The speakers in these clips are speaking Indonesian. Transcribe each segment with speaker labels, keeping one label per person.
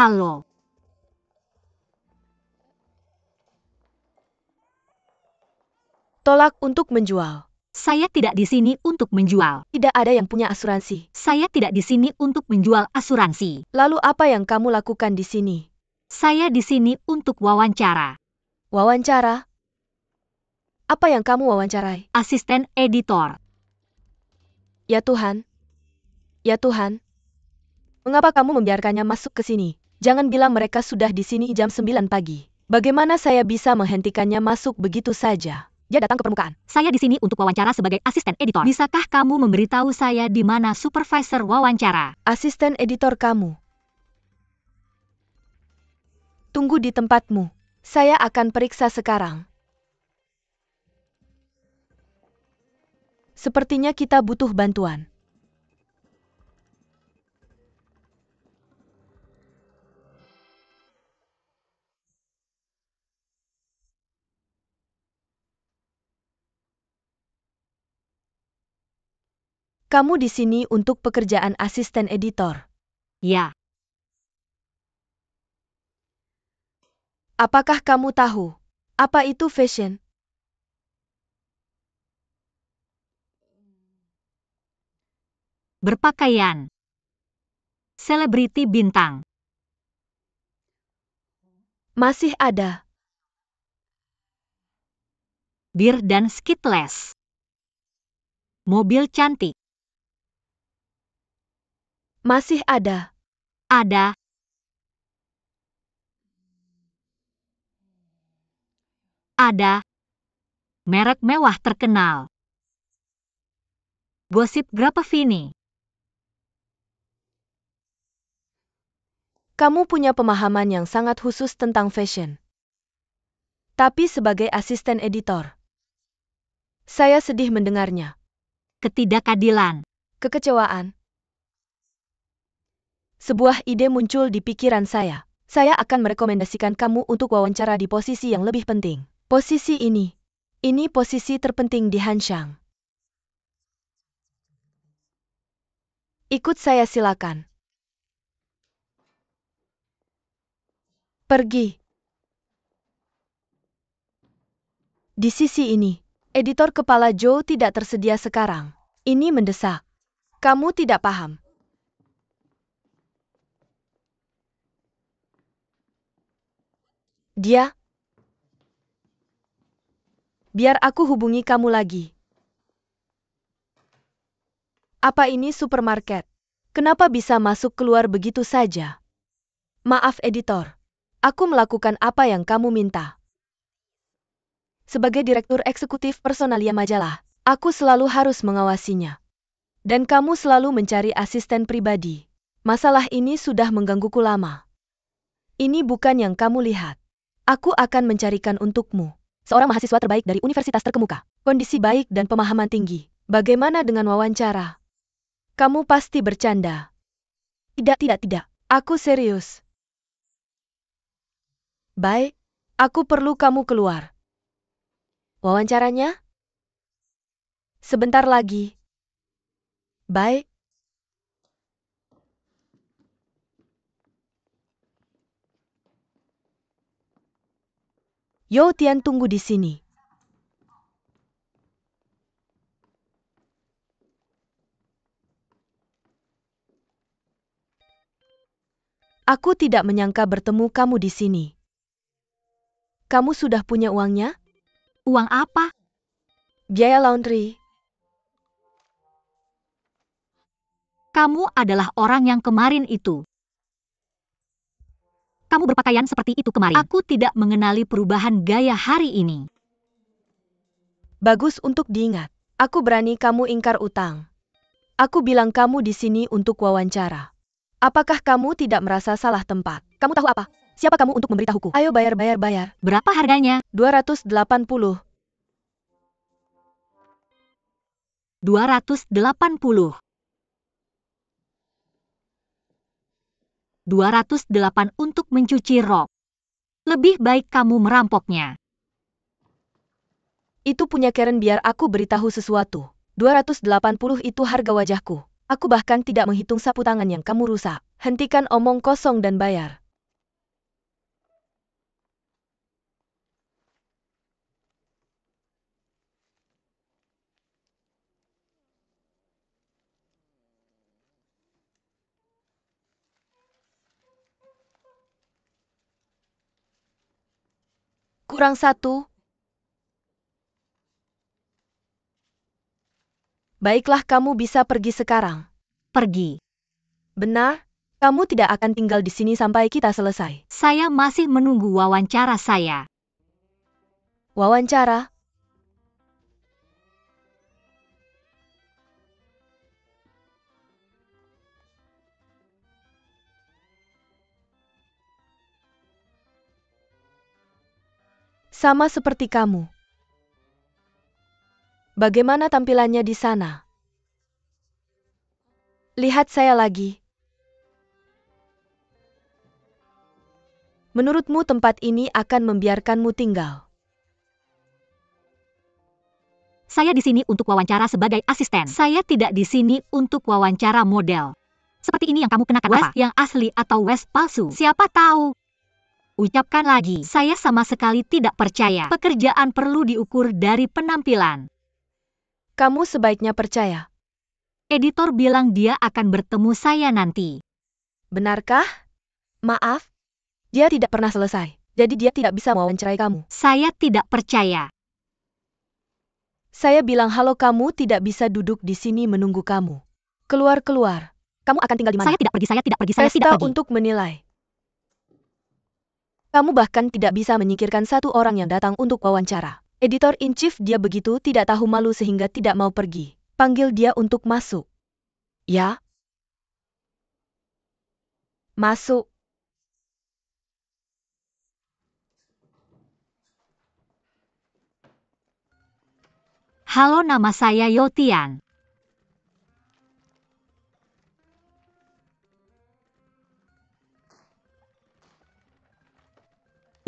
Speaker 1: Halo.
Speaker 2: Tolak untuk menjual.
Speaker 1: Saya tidak di sini untuk menjual.
Speaker 2: Tidak ada yang punya asuransi.
Speaker 1: Saya tidak di sini untuk menjual asuransi.
Speaker 2: Lalu apa yang kamu lakukan di sini?
Speaker 1: Saya di sini untuk wawancara.
Speaker 2: Wawancara? Apa yang kamu wawancarai?
Speaker 1: Asisten editor.
Speaker 2: Ya Tuhan. Ya Tuhan. Mengapa kamu membiarkannya masuk ke sini? Jangan bilang mereka sudah di sini jam 9 pagi. Bagaimana saya bisa menghentikannya masuk begitu saja? Dia datang ke permukaan.
Speaker 1: Saya di sini untuk wawancara sebagai asisten editor. Bisakah kamu memberitahu saya di mana supervisor wawancara?
Speaker 2: Asisten editor kamu. Tunggu di tempatmu. Saya akan periksa sekarang. Sepertinya kita butuh bantuan. Kamu di sini untuk pekerjaan asisten editor.
Speaker 1: Ya.
Speaker 2: Apakah kamu tahu apa itu fashion?
Speaker 1: Berpakaian. Selebriti bintang.
Speaker 2: Masih ada.
Speaker 1: Bir dan skittles. Mobil cantik.
Speaker 2: Masih ada.
Speaker 1: Ada. Ada. Merek mewah terkenal. Gosip Grapevine.
Speaker 2: Kamu punya pemahaman yang sangat khusus tentang fashion. Tapi sebagai asisten editor, saya sedih mendengarnya.
Speaker 1: Ketidakadilan.
Speaker 2: Kekecewaan. Sebuah ide muncul di pikiran saya. Saya akan merekomendasikan kamu untuk wawancara di posisi yang lebih penting. Posisi ini. Ini posisi terpenting di Hanshang. Ikut saya silakan. Pergi. Di sisi ini, editor kepala Joe tidak tersedia sekarang. Ini mendesak. Kamu tidak paham. Dia? Biar aku hubungi kamu lagi. Apa ini supermarket? Kenapa bisa masuk keluar begitu saja? Maaf editor. Aku melakukan apa yang kamu minta. Sebagai direktur eksekutif personalia majalah, aku selalu harus mengawasinya. Dan kamu selalu mencari asisten pribadi. Masalah ini sudah menggangguku lama. Ini bukan yang kamu lihat. Aku akan mencarikan untukmu seorang mahasiswa terbaik dari universitas terkemuka, kondisi baik dan pemahaman tinggi. Bagaimana dengan wawancara? Kamu pasti bercanda. Tidak. Aku serius. Baik, aku perlu kamu keluar. Wawancaranya? Sebentar lagi. Baik. Yo Tian tunggu di sini. Aku tidak menyangka bertemu kamu di sini. Kamu sudah punya uangnya?
Speaker 1: Uang apa?
Speaker 2: Biaya laundry.
Speaker 1: Kamu adalah orang yang kemarin itu. Kamu berpakaian seperti itu kemarin. Aku tidak mengenali perubahan gaya hari ini.
Speaker 2: Bagus untuk diingat. Aku berani kamu ingkar utang. Aku bilang kamu di sini untuk wawancara. Apakah kamu tidak merasa salah tempat? Kamu tahu apa? Siapa kamu untuk memberitahuku? Ayo bayar.
Speaker 1: Berapa harganya?
Speaker 2: 280.
Speaker 1: 280. 208 untuk mencuci rok. Lebih baik kamu merampoknya.
Speaker 2: Itu punya Karen biar aku beritahu sesuatu. 280 itu harga wajahku. Aku bahkan tidak menghitung sapu tangan yang kamu rusak. Hentikan omong kosong dan bayar. kurang 1. Baiklah, kamu bisa pergi sekarang.
Speaker 1: Pergi.
Speaker 2: Benar, kamu tidak akan tinggal di sini sampai kita selesai.
Speaker 1: Saya masih menunggu wawancara saya.
Speaker 2: Wawancara? Sama seperti kamu. Bagaimana tampilannya di sana? Lihat saya lagi. Menurutmu tempat ini akan membiarkanmu tinggal?
Speaker 1: Saya di sini untuk wawancara sebagai asisten. Saya tidak di sini untuk wawancara model. Seperti ini yang kamu kenakan. Wes yang asli atau Wes palsu? Siapa tahu? Ucapkan lagi, saya sama sekali tidak percaya. Pekerjaan perlu diukur dari penampilan.
Speaker 2: Kamu sebaiknya percaya.
Speaker 1: Editor bilang dia akan bertemu saya nanti.
Speaker 2: Benarkah? Maaf, dia tidak pernah selesai. Jadi dia tidak bisa mewawancarai kamu.
Speaker 1: Saya tidak percaya.
Speaker 2: Saya bilang halo, kamu tidak bisa duduk di sini menunggu kamu. Keluar. Kamu akan tinggal di mana?
Speaker 1: Saya tidak pergi, saya tidak pergi, saya tidak
Speaker 2: Pesta
Speaker 1: pergi.
Speaker 2: untuk menilai. Kamu bahkan tidak bisa menyingkirkan satu orang yang datang untuk wawancara. Editor-in-chief dia begitu tidak tahu malu sehingga tidak mau pergi. Panggil dia untuk masuk. Ya? Masuk.
Speaker 1: Halo, nama saya Yotian.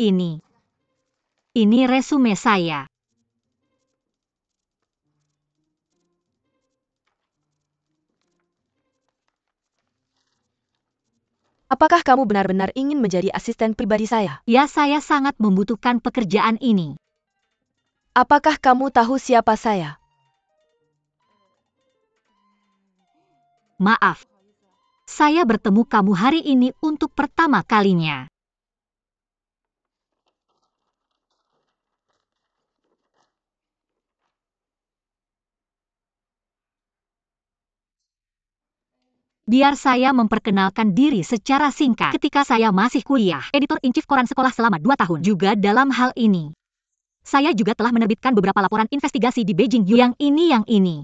Speaker 1: Ini resume saya.
Speaker 2: Apakah kamu benar-benar ingin menjadi asisten pribadi saya?
Speaker 1: Ya, saya sangat membutuhkan pekerjaan ini.
Speaker 2: Apakah kamu tahu siapa saya?
Speaker 1: Maaf. Saya bertemu kamu hari ini untuk pertama kalinya. Biar saya memperkenalkan diri secara singkat. Ketika saya masih kuliah, editor-in-chief koran sekolah selama 2 tahun. Juga dalam hal ini. Saya juga telah menerbitkan beberapa laporan investigasi di Beijing. Yang ini.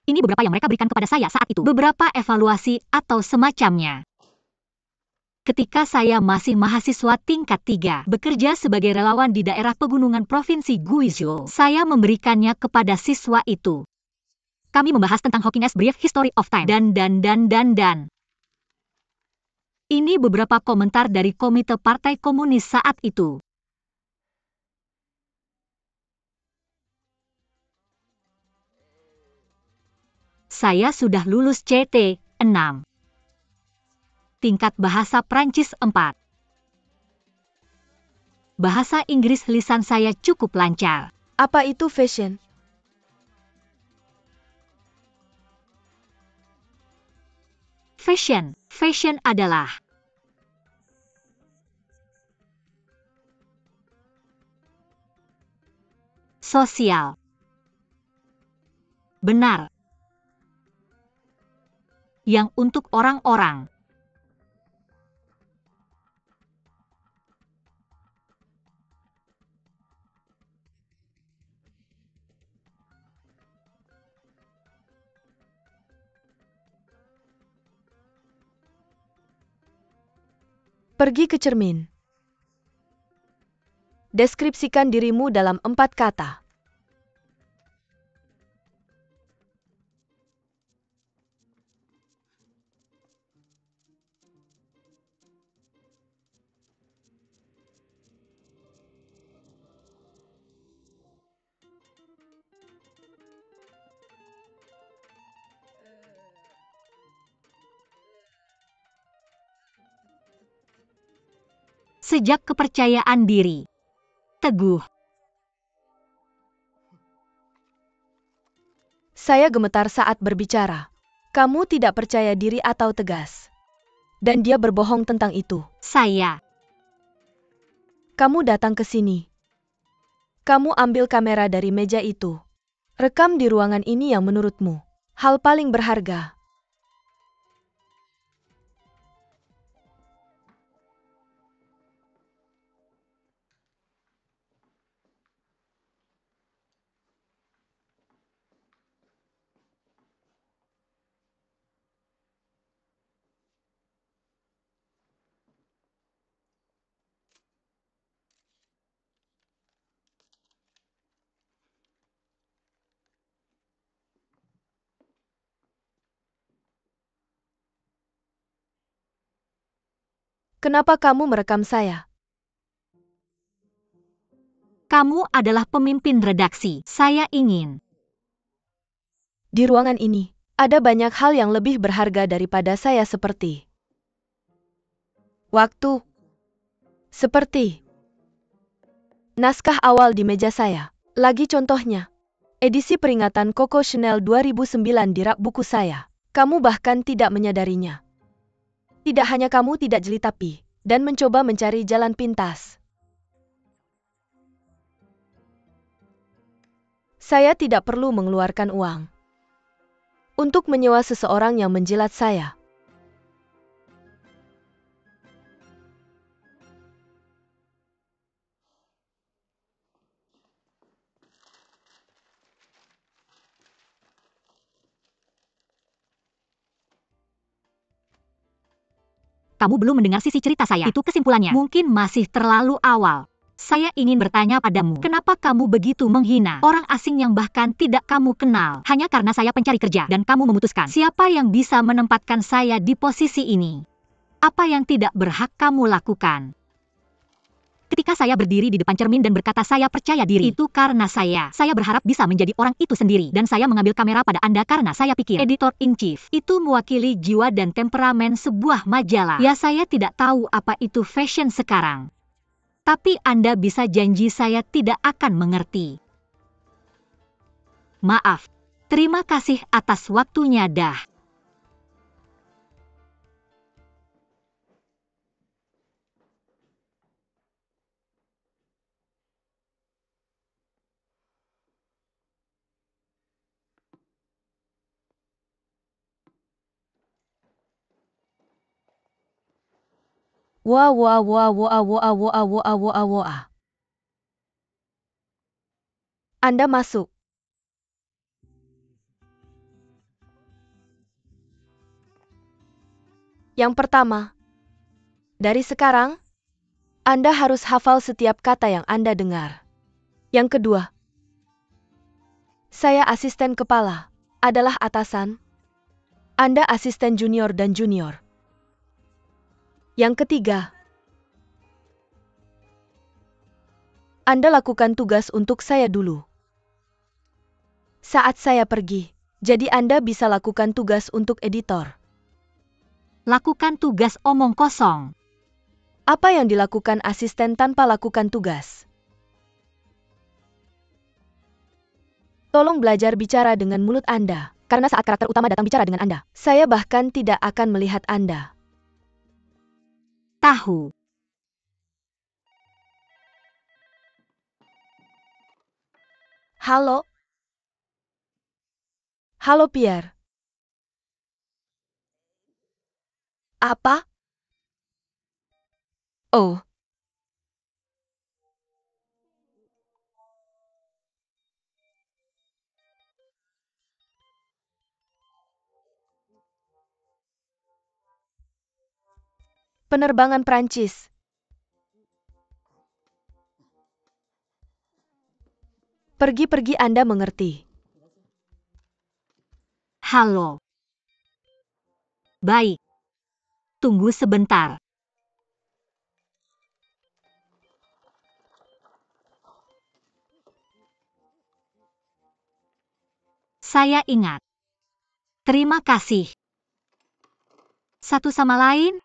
Speaker 1: Ini beberapa yang mereka berikan kepada saya saat itu. Beberapa evaluasi atau semacamnya. Ketika saya masih mahasiswa tingkat 3, bekerja sebagai relawan di daerah pegunungan Provinsi Guizhou, saya memberikannya kepada siswa itu. Kami membahas tentang Hawking's Brief History of Time. Dan. Ini beberapa komentar dari Komite Partai Komunis saat itu. Saya sudah lulus CT 6. Tingkat bahasa Prancis 4. Bahasa Inggris lisan saya cukup lancar.
Speaker 2: Apa itu fashion?
Speaker 1: Fashion adalah sosial. Benar. Yang untuk orang-orang.
Speaker 2: Pergi ke cermin. Deskripsikan dirimu dalam 4 kata.
Speaker 1: Sejak kepercayaan diri. Teguh.
Speaker 2: Saya gemetar saat berbicara. Kamu tidak percaya diri atau tegas. Dan dia berbohong tentang itu.
Speaker 1: Saya.
Speaker 2: Kamu datang ke sini. Kamu ambil kamera dari meja itu. Rekam di ruangan ini yang menurutmu hal paling berharga. Kenapa kamu merekam saya?
Speaker 1: Kamu adalah pemimpin redaksi. Saya ingin.
Speaker 2: Di ruangan ini, ada banyak hal yang lebih berharga daripada saya seperti waktu. Seperti naskah awal di meja saya. Lagi contohnya, edisi peringatan Coco Chanel 2009 di rak buku saya. Kamu bahkan tidak menyadarinya. Tidak hanya kamu tidak jeli tapi, dan mencoba mencari jalan pintas. Saya tidak perlu mengeluarkan uang untuk menyewa seseorang yang menjilat saya.
Speaker 1: Kamu belum mendengar sisi cerita saya. Itu kesimpulannya. Mungkin masih terlalu awal. Saya ingin bertanya padamu, kenapa kamu begitu menghina orang asing yang bahkan tidak kamu kenal? Hanya karena saya pencari kerja dan kamu memutuskan siapa yang bisa menempatkan saya di posisi ini. Apa yang tidak berhak kamu lakukan? Ketika saya berdiri di depan cermin dan berkata saya percaya diri, itu karena saya berharap bisa menjadi orang itu sendiri. Dan saya mengambil kamera pada Anda karena saya pikir editor-in-chief itu mewakili jiwa dan temperamen sebuah majalah. Ya, saya tidak tahu apa itu fashion sekarang. Tapi Anda bisa janji saya tidak akan mengerti. Maaf. Terima kasih atas waktunya dah.
Speaker 2: Wah wah wah wah wah wah wah wah wah. Anda masuk. Yang pertama, dari sekarang, Anda harus hafal setiap kata yang Anda dengar. Yang kedua, saya asisten kepala, adalah atasan. Anda asisten junior dan junior. Yang ketiga, Anda lakukan tugas untuk saya dulu. Saat saya pergi, jadi Anda bisa lakukan tugas untuk editor.
Speaker 1: Lakukan tugas omong kosong.
Speaker 2: Apa yang dilakukan asisten tanpa lakukan tugas? Tolong belajar bicara dengan mulut Anda, karena saat karakter utama datang bicara dengan Anda, saya bahkan tidak akan melihat Anda.
Speaker 1: Tahu.
Speaker 2: Halo? Halo Pierre. Apa? Oh. Penerbangan Prancis. Pergi-pergi Anda mengerti.
Speaker 1: Halo. Baik. Tunggu sebentar. Saya ingat. Terima kasih. Satu sama lain?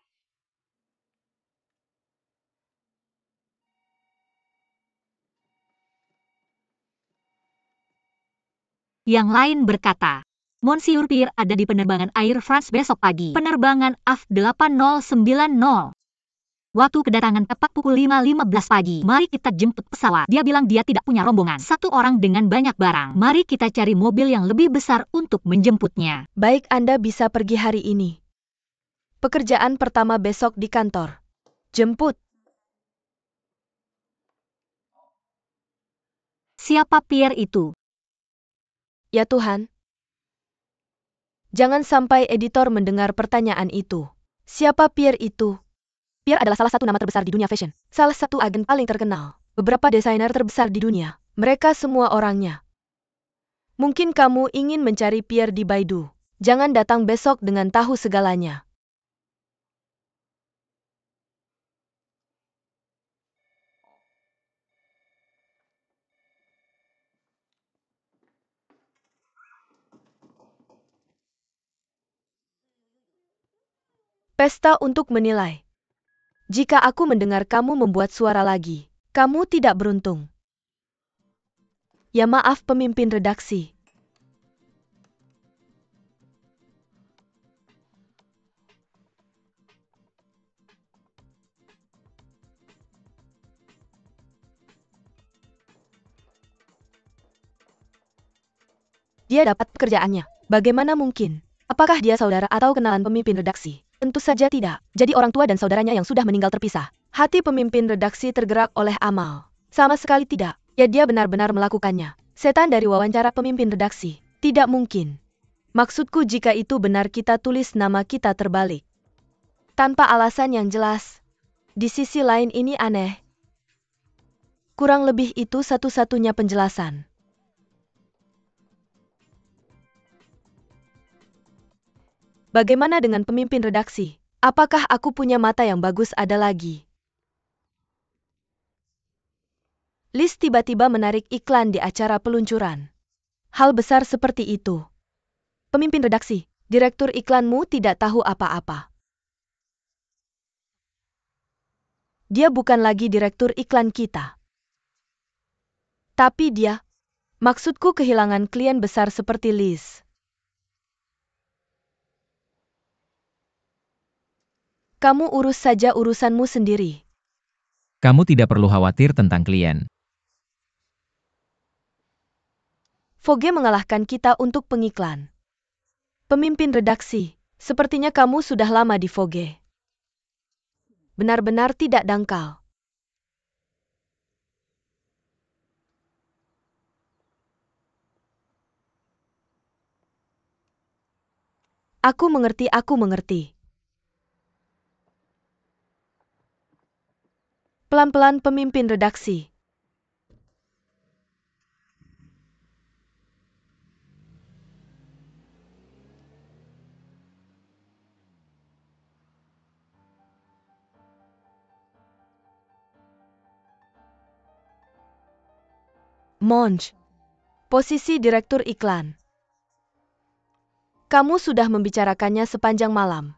Speaker 1: Yang lain berkata, Monsieur Pierre ada di penerbangan Air France besok pagi. Penerbangan AF 8090. Waktu kedatangan tepat pukul 5.15 pagi. Mari kita jemput pesawat. Dia bilang dia tidak punya rombongan. Satu orang dengan banyak barang. Mari kita cari mobil yang lebih besar untuk menjemputnya.
Speaker 2: Baik, Anda bisa pergi hari ini. Pekerjaan pertama besok di kantor. Jemput.
Speaker 1: Siapa Pierre itu?
Speaker 2: Ya Tuhan. Jangan sampai editor mendengar pertanyaan itu. Siapa Pierre itu? Pierre adalah salah satu nama terbesar di dunia fashion. Salah satu agen paling terkenal. Beberapa desainer terbesar di dunia. Mereka semua orangnya. Mungkin kamu ingin mencari Pierre di Baidu. Jangan datang besok dengan tahu segalanya. Pesta untuk menilai. Jika aku mendengar kamu membuat suara lagi, kamu tidak beruntung. Ya maaf, pemimpin redaksi. Dia dapat pekerjaannya. Bagaimana mungkin? Apakah dia saudara atau kenalan pemimpin redaksi? Tentu saja tidak. Jadi orang tua dan saudaranya yang sudah meninggal terpisah. Hati pemimpin redaksi tergerak oleh amal. Sama sekali tidak. Ya, dia benar-benar melakukannya. Setan dari wawancara pemimpin redaksi. Tidak mungkin. Maksudku, jika itu benar, kita tulis nama kita terbalik. Tanpa alasan yang jelas. Di sisi lain ini aneh. Kurang lebih itu satu-satunya penjelasan. Bagaimana dengan pemimpin redaksi? Apakah aku punya mata yang bagus ada lagi? Liz tiba-tiba menarik iklan di acara peluncuran. Hal besar seperti itu. Pemimpin redaksi, direktur iklanmu tidak tahu apa-apa. Dia bukan lagi direktur iklan kita. Tapi dia, maksudku kehilangan klien besar seperti Liz. Kamu urus saja urusanmu sendiri.
Speaker 3: Kamu tidak perlu khawatir tentang klien.
Speaker 2: Vogue mengalahkan kita untuk pengiklan. Pemimpin redaksi, sepertinya kamu sudah lama di Vogue. Benar-benar tidak dangkal. Aku mengerti, aku mengerti. Pelan-pelan pemimpin redaksi. Monge. Posisi direktur iklan. Kamu sudah membicarakannya sepanjang malam.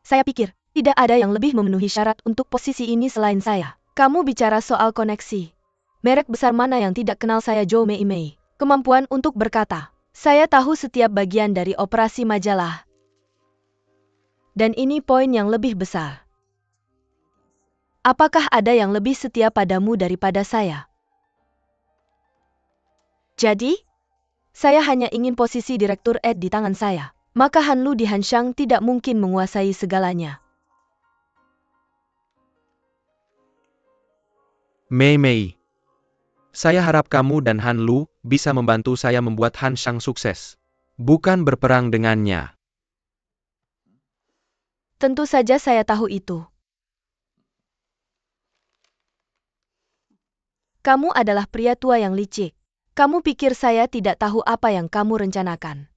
Speaker 2: Saya pikir, tidak ada yang lebih memenuhi syarat untuk posisi ini selain saya. Kamu bicara soal koneksi. Merek besar mana yang tidak kenal saya, Zhou Meimei. Kemampuan untuk berkata, saya tahu setiap bagian dari operasi majalah. Dan ini poin yang lebih besar. Apakah ada yang lebih setia padamu daripada saya? Jadi, saya hanya ingin posisi direktur di tangan saya. Maka Hanlu di Hanshang tidak mungkin menguasai segalanya.
Speaker 4: Mei, saya harap kamu dan Han Lu bisa membantu saya membuat Hanshang sukses, bukan berperang dengannya.
Speaker 2: Tentu saja saya tahu itu. Kamu adalah pria tua yang licik. Kamu pikir saya tidak tahu apa yang kamu rencanakan?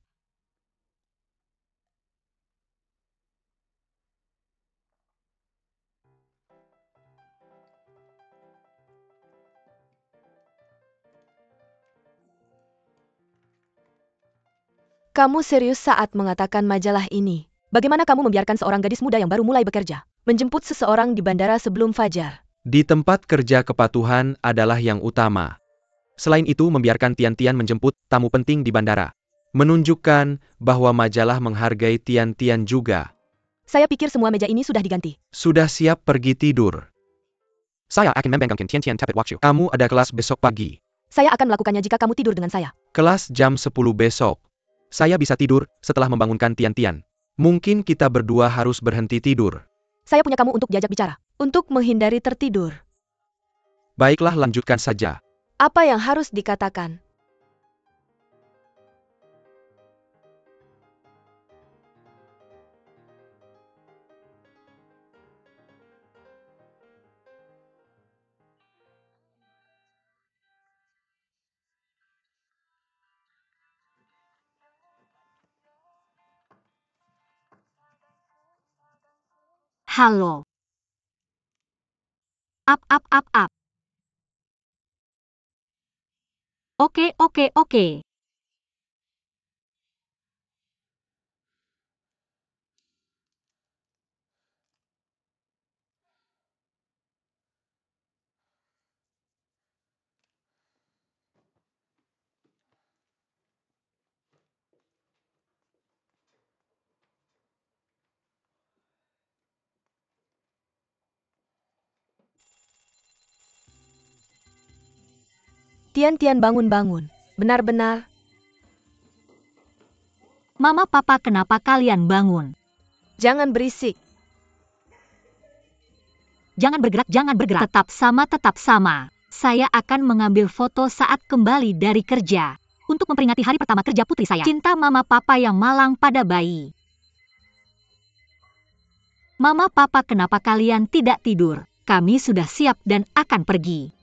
Speaker 2: Kamu serius saat mengatakan majalah ini? Bagaimana kamu membiarkan seorang gadis muda yang baru mulai bekerja menjemput seseorang di bandara sebelum fajar?
Speaker 4: Di tempat kerja kepatuhan adalah yang utama. Selain itu, membiarkan Tian-Tian menjemput tamu penting di bandara menunjukkan bahwa majalah menghargai Tian-Tian juga.
Speaker 2: Saya pikir semua meja ini sudah diganti.
Speaker 4: Sudah siap pergi tidur. Saya akan membengkakkan tian-tian tapet waktu. Kamu ada kelas besok pagi.
Speaker 2: Saya akan melakukannya jika kamu tidur dengan saya.
Speaker 4: Kelas jam 10 besok. Saya bisa tidur setelah membangunkan Tian-Tian. Mungkin kita berdua harus berhenti tidur.
Speaker 2: Saya punya kamu untuk diajak bicara. Untuk menghindari tertidur.
Speaker 4: Baiklah, lanjutkan saja.
Speaker 2: Apa yang harus dikatakan?
Speaker 1: Halo. Up. Oke.
Speaker 2: Tian-Tian bangun-bangun. Benar-benar.
Speaker 1: Mama, Papa, kenapa kalian bangun?
Speaker 2: Jangan berisik.
Speaker 1: Jangan bergerak. Tetap sama. Saya akan mengambil foto saat kembali dari kerja. Untuk memperingati hari pertama kerja putri saya. Cinta Mama Papa yang malang pada bayi. Mama, Papa, kenapa kalian tidak tidur? Kami sudah siap dan akan pergi.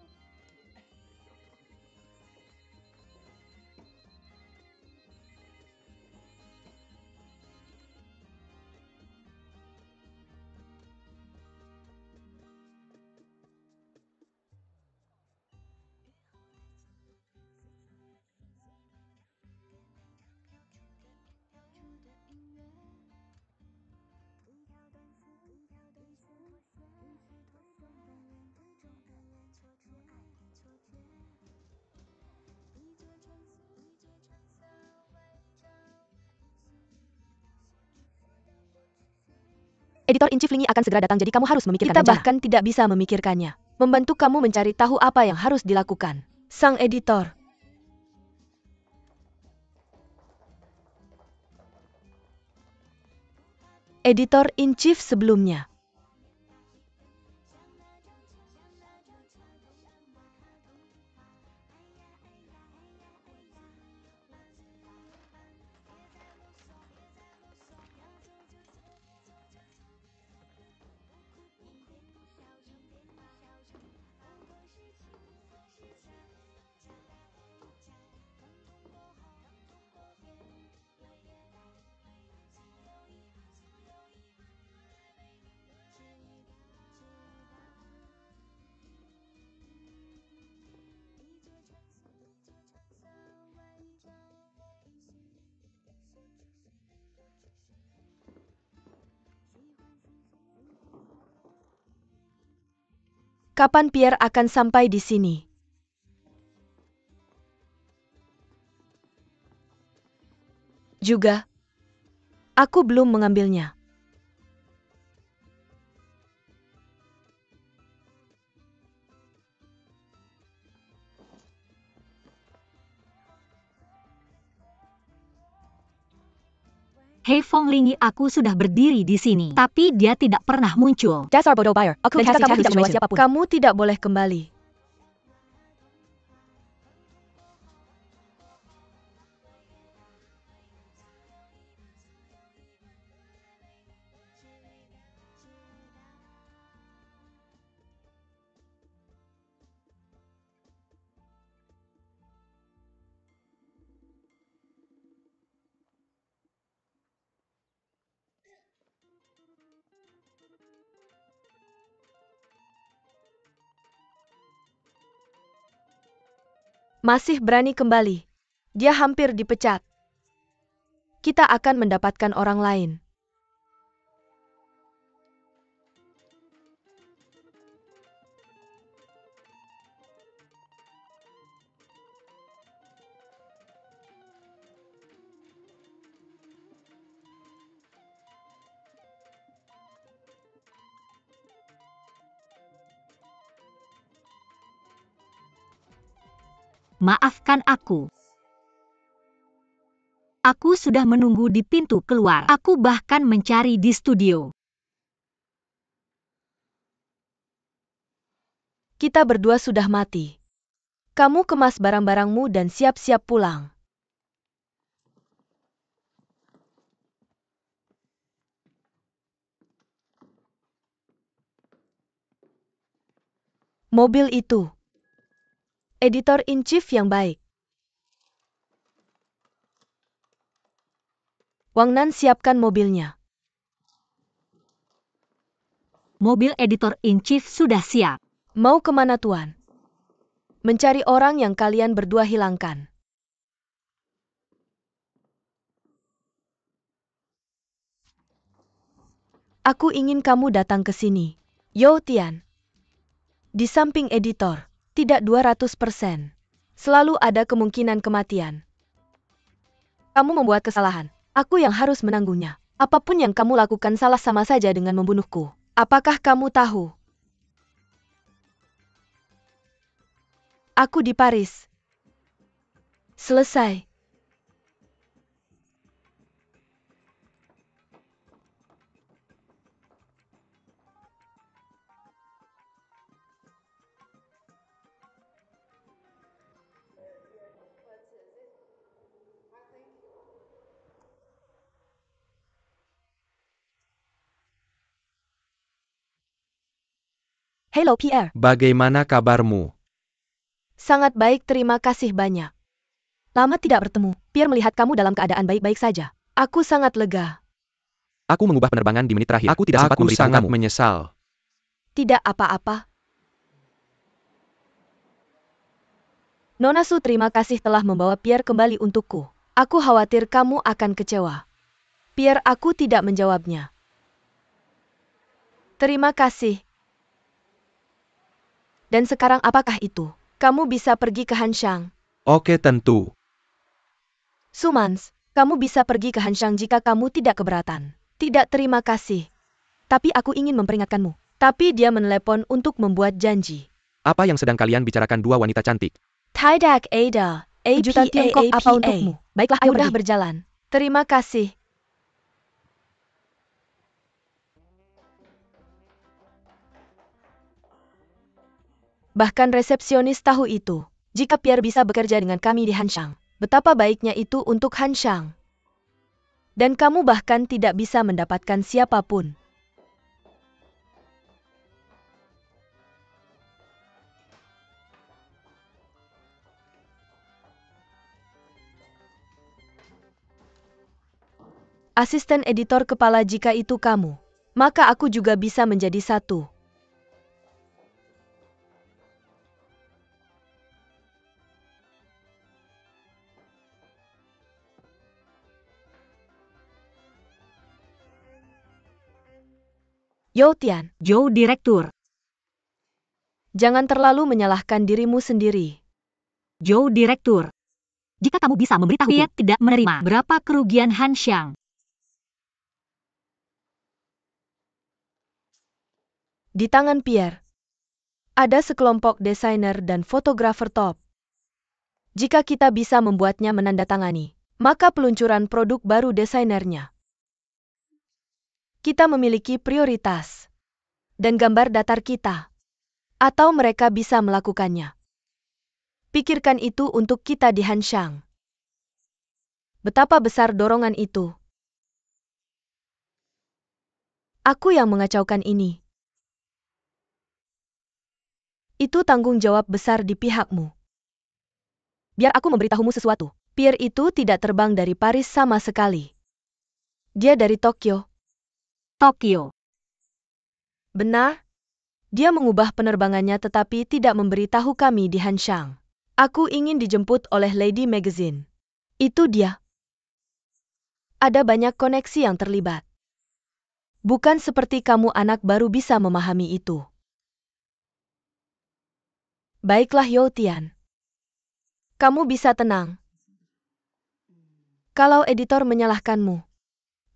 Speaker 2: Editor in chief Lingi akan segera datang, jadi kamu harus memikirkan
Speaker 1: Kita
Speaker 2: rencana. Bahkan tidak bisa memikirkannya. Membantu kamu mencari tahu apa yang harus dilakukan. Sang editor. Editor in chief sebelumnya. Kapan Pierre akan sampai di sini? Juga, aku belum mengambilnya.
Speaker 1: Hei Fong Lingi, aku sudah berdiri di sini. Tapi dia tidak pernah muncul.
Speaker 2: Dasar bodoh buyer.
Speaker 1: Aku
Speaker 2: Dan jika
Speaker 1: kasih
Speaker 2: kamu tidak membawa
Speaker 1: information.
Speaker 2: siapapun, kamu tidak boleh kembali. Masih berani kembali. Dia hampir dipecat. Kita akan mendapatkan orang lain.
Speaker 1: Maafkan aku. Aku sudah menunggu di pintu keluar. Aku bahkan mencari di studio.
Speaker 2: Kita berdua sudah mati. Kamu kemas barang-barangmu dan siap-siap pulang. Mobil itu. Editor-in-Chief yang baik. Wang Nan, siapkan mobilnya.
Speaker 1: Mobil editor-in-chief sudah siap.
Speaker 2: Mau kemana, Tuan? Mencari orang yang kalian berdua hilangkan. Aku ingin kamu datang ke sini, Yo Tian. Di samping editor, tidak 200%. Selalu ada kemungkinan kematian. Kamu membuat kesalahan. Aku yang harus menanggungnya. Apapun yang kamu lakukan salah sama saja dengan membunuhku. Apakah kamu tahu? Aku di Paris. Selesai. Hello Pierre.
Speaker 4: Bagaimana kabarmu?
Speaker 2: Sangat baik, terima kasih banyak. Lama tidak bertemu. Pierre, melihat kamu dalam keadaan baik-baik saja. Aku sangat lega.
Speaker 4: Aku mengubah penerbangan di menit terakhir. Aku tidak sempat memberitahu kamu. Aku sangat menyesal.
Speaker 2: Tidak apa-apa. Nona Su, terima kasih telah membawa Pierre kembali untukku. Aku khawatir kamu akan kecewa. Pierre, aku tidak menjawabnya. Terima kasih. Dan sekarang apakah itu? Kamu bisa pergi ke Hanshang.
Speaker 4: Oke, tentu.
Speaker 2: Sumans, kamu bisa pergi ke Hanshang jika kamu tidak keberatan. Tidak, terima kasih. Tapi aku ingin memperingatkanmu. Tapi dia menelepon untuk membuat janji.
Speaker 4: Apa yang sedang kalian bicarakan dua wanita cantik?
Speaker 2: Tidak ada. Juta Tiongkok apa untukmu? Baiklah, ayo mudah berjalan. Terima kasih. Bahkan resepsionis tahu itu. Jika Pierre bisa bekerja dengan kami di Hanshang, betapa baiknya itu untuk Hanshang. Dan kamu bahkan tidak bisa mendapatkan siapapun. Asisten editor kepala, jika itu kamu, maka aku juga bisa menjadi satu. Yo Tian,
Speaker 1: Joe Direktur.
Speaker 2: jangan terlalu menyalahkan dirimu sendiri.
Speaker 1: Joe Direktur. Jika kamu bisa memberitahu Pierre tidak menerima berapa kerugian Hanshang.
Speaker 2: Di tangan Pierre, ada sekelompok desainer dan fotografer top. Jika kita bisa membuatnya menandatangani, maka peluncuran produk baru desainernya. Kita memiliki prioritas dan gambar datar kita. Atau mereka bisa melakukannya. Pikirkan itu untuk kita di Hanshang. Betapa besar dorongan itu. Aku yang mengacaukan ini. Itu tanggung jawab besar di pihakmu. Biar aku memberitahumu sesuatu. Pierre itu tidak terbang dari Paris sama sekali. Dia dari Tokyo.
Speaker 1: Tokyo.
Speaker 2: Benar? Dia mengubah penerbangannya tetapi tidak memberitahu kami di Hanshang. Aku ingin dijemput oleh Lady Magazine. Itu dia. Ada banyak koneksi yang terlibat. Bukan seperti kamu anak baru bisa memahami itu. Baiklah Yo Tian. Kamu bisa tenang. Kalau editor menyalahkanmu,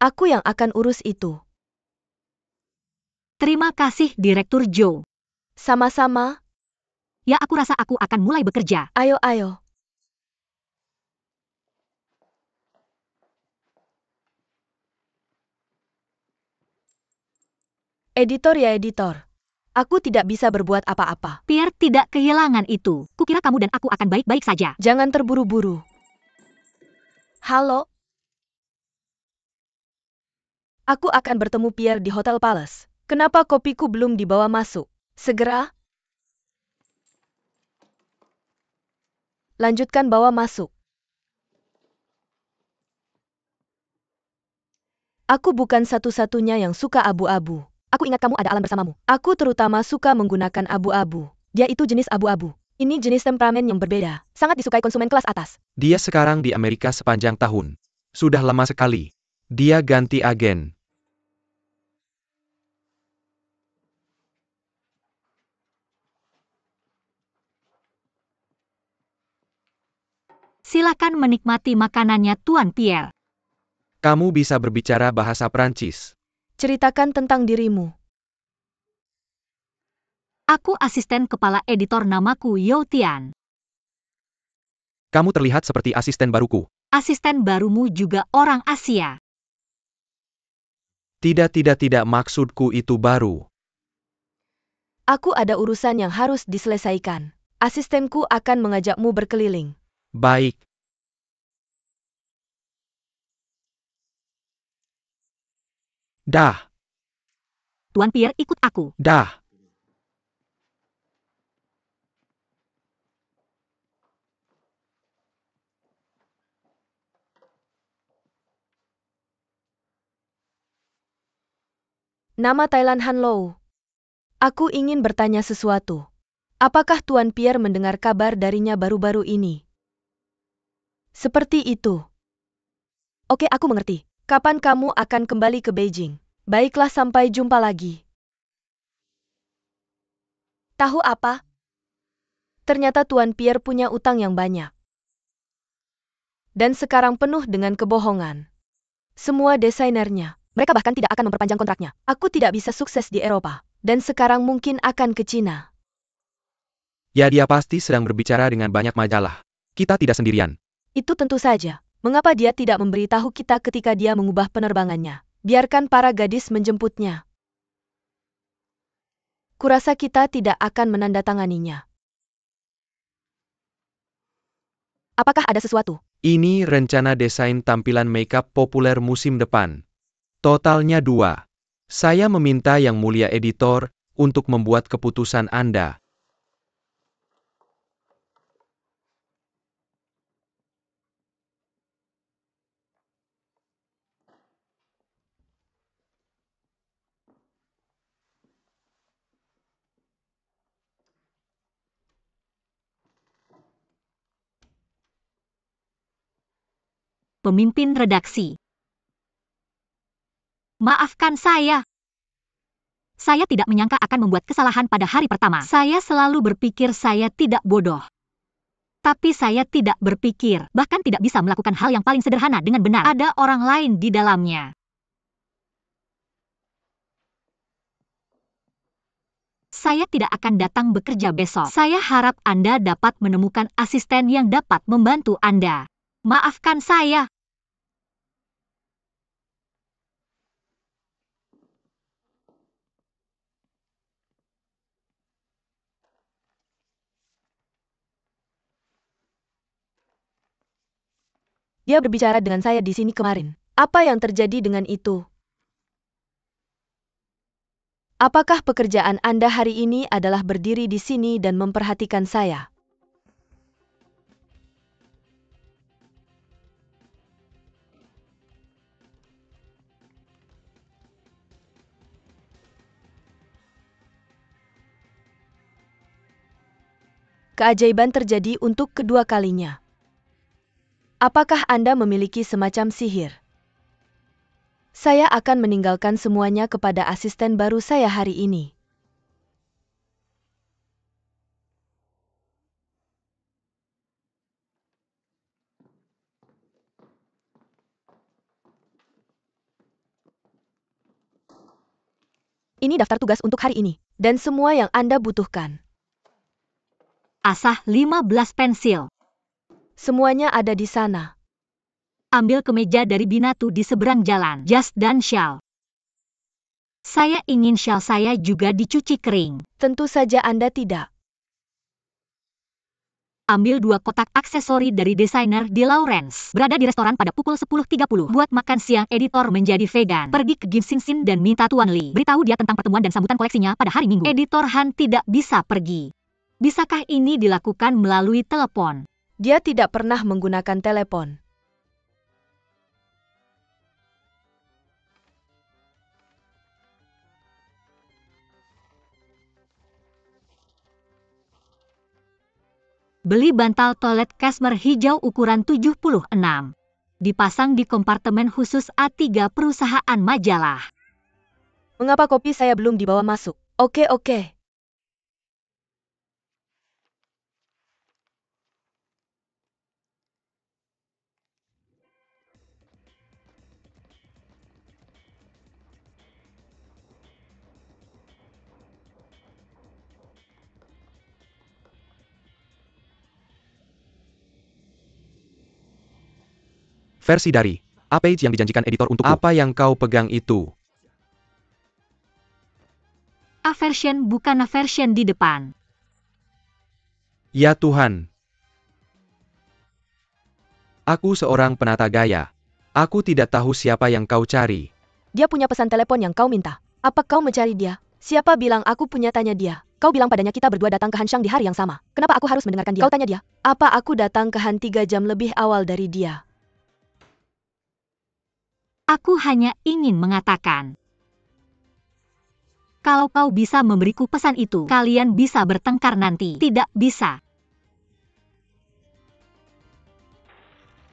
Speaker 2: aku yang akan urus itu.
Speaker 1: Terima kasih Direktur Joe.
Speaker 2: Sama-sama.
Speaker 1: Ya, aku rasa aku akan mulai bekerja.
Speaker 2: Ayo. Editor ya editor. Aku tidak bisa berbuat apa-apa.
Speaker 1: Pierre tidak kehilangan itu. Kukira kamu dan aku akan baik-baik saja.
Speaker 2: Jangan terburu-buru. Halo? Aku akan bertemu Pierre di Hotel Palace. Kenapa kopiku belum dibawa masuk? Segera. Lanjutkan bawa masuk. Aku bukan satu-satunya yang suka abu-abu. Aku ingat kamu ada alam bersamamu. Aku terutama suka menggunakan abu-abu. Dia itu jenis abu-abu. Ini jenis temperamen yang berbeda. Sangat disukai konsumen kelas atas.
Speaker 4: Dia sekarang di Amerika sepanjang tahun. Sudah lama sekali. Dia ganti agen.
Speaker 1: Silakan menikmati makanannya, Tuan Pierre.
Speaker 4: Kamu bisa berbicara bahasa Prancis.
Speaker 2: Ceritakan tentang dirimu.
Speaker 1: Aku asisten kepala editor, namaku Yao Tian.
Speaker 4: Kamu terlihat seperti asisten baruku.
Speaker 1: Asisten barumu juga orang Asia.
Speaker 4: Tidak, maksudku itu baru.
Speaker 2: Aku ada urusan yang harus diselesaikan. Asistenku akan mengajakmu berkeliling.
Speaker 4: Baik. Dah.
Speaker 1: Tuan Pierre, ikut aku.
Speaker 4: Dah.
Speaker 2: Nama Thailand Han Lo. Aku ingin bertanya sesuatu. Apakah Tuan Pierre mendengar kabar darinya baru-baru ini? Seperti itu. Oke, aku mengerti. Kapan kamu akan kembali ke Beijing? Baiklah, sampai jumpa lagi. Tahu apa? Ternyata Tuan Pierre punya utang yang banyak. Dan sekarang penuh dengan kebohongan. Semua desainernya, mereka bahkan tidak akan memperpanjang kontraknya. Aku tidak bisa sukses di Eropa. Dan sekarang mungkin akan ke Cina.
Speaker 4: Ya, dia pasti sedang berbicara dengan banyak majalah. Kita tidak sendirian.
Speaker 2: Itu tentu saja. Mengapa dia tidak memberitahu kita ketika dia mengubah penerbangannya? Biarkan para gadis menjemputnya. Kurasa kita tidak akan menandatanganinya. Apakah ada sesuatu?
Speaker 4: Ini rencana desain tampilan makeup populer musim depan. Totalnya 2. Saya meminta Yang Mulia Editor untuk membuat keputusan Anda.
Speaker 1: Pemimpin redaksi. Maafkan saya. Saya tidak menyangka akan membuat kesalahan pada hari pertama. Saya selalu berpikir saya tidak bodoh. Tapi saya tidak berpikir, bahkan tidak bisa melakukan hal yang paling sederhana dengan benar. Ada orang lain di dalamnya. Saya tidak akan datang bekerja besok. Saya harap Anda dapat menemukan asisten yang dapat membantu Anda. Maafkan saya.
Speaker 2: Dia berbicara dengan saya di sini kemarin. Apa yang terjadi dengan itu? Apakah pekerjaan Anda hari ini adalah berdiri di sini dan memperhatikan saya? Keajaiban terjadi untuk kedua kalinya. Apakah Anda memiliki semacam sihir? Saya akan meninggalkan semuanya kepada asisten baru saya hari ini. Ini daftar tugas untuk hari ini, dan semua yang Anda butuhkan.
Speaker 1: Asah 15 pensil.
Speaker 2: Semuanya ada di sana.
Speaker 1: Ambil kemeja dari Binatu di seberang jalan. Jas dan syal. Saya ingin syal saya juga dicuci kering.
Speaker 2: Tentu saja Anda tidak.
Speaker 1: Ambil 2 kotak aksesori dari desainer di Lawrence. Berada di restoran pada pukul 10.30. Buat makan siang editor menjadi vegan. Pergi ke Kim Sin Sin dan minta Tuan Lee beritahu dia tentang pertemuan dan sambutan koleksinya pada hari Minggu. Editor Han tidak bisa pergi. Bisakah ini dilakukan melalui telepon?
Speaker 2: Dia tidak pernah menggunakan telepon.
Speaker 1: Beli bantal toilet Cashmere hijau ukuran 76. Dipasang di kompartemen khusus A3 perusahaan majalah.
Speaker 2: Mengapa kopi saya belum dibawa masuk? Oke.
Speaker 4: Versi dari A-Page yang dijanjikan editor untukku. Apa yang kau pegang itu?
Speaker 1: Aversion bukan aversion di depan.
Speaker 4: Ya Tuhan. Aku seorang penata gaya. Aku tidak tahu siapa yang kau cari.
Speaker 2: Dia punya pesan telepon yang kau minta. Apa kau mencari dia? Siapa bilang aku punya? Tanya dia. Kau bilang padanya kita berdua datang ke Hanshang di hari yang sama. Kenapa aku harus mendengarkan dia? Kau tanya dia. Apa aku datang ke Han 3 jam lebih awal dari dia?
Speaker 1: Aku hanya ingin mengatakan. Kalau kau bisa memberiku pesan itu, kalian bisa bertengkar nanti. Tidak bisa.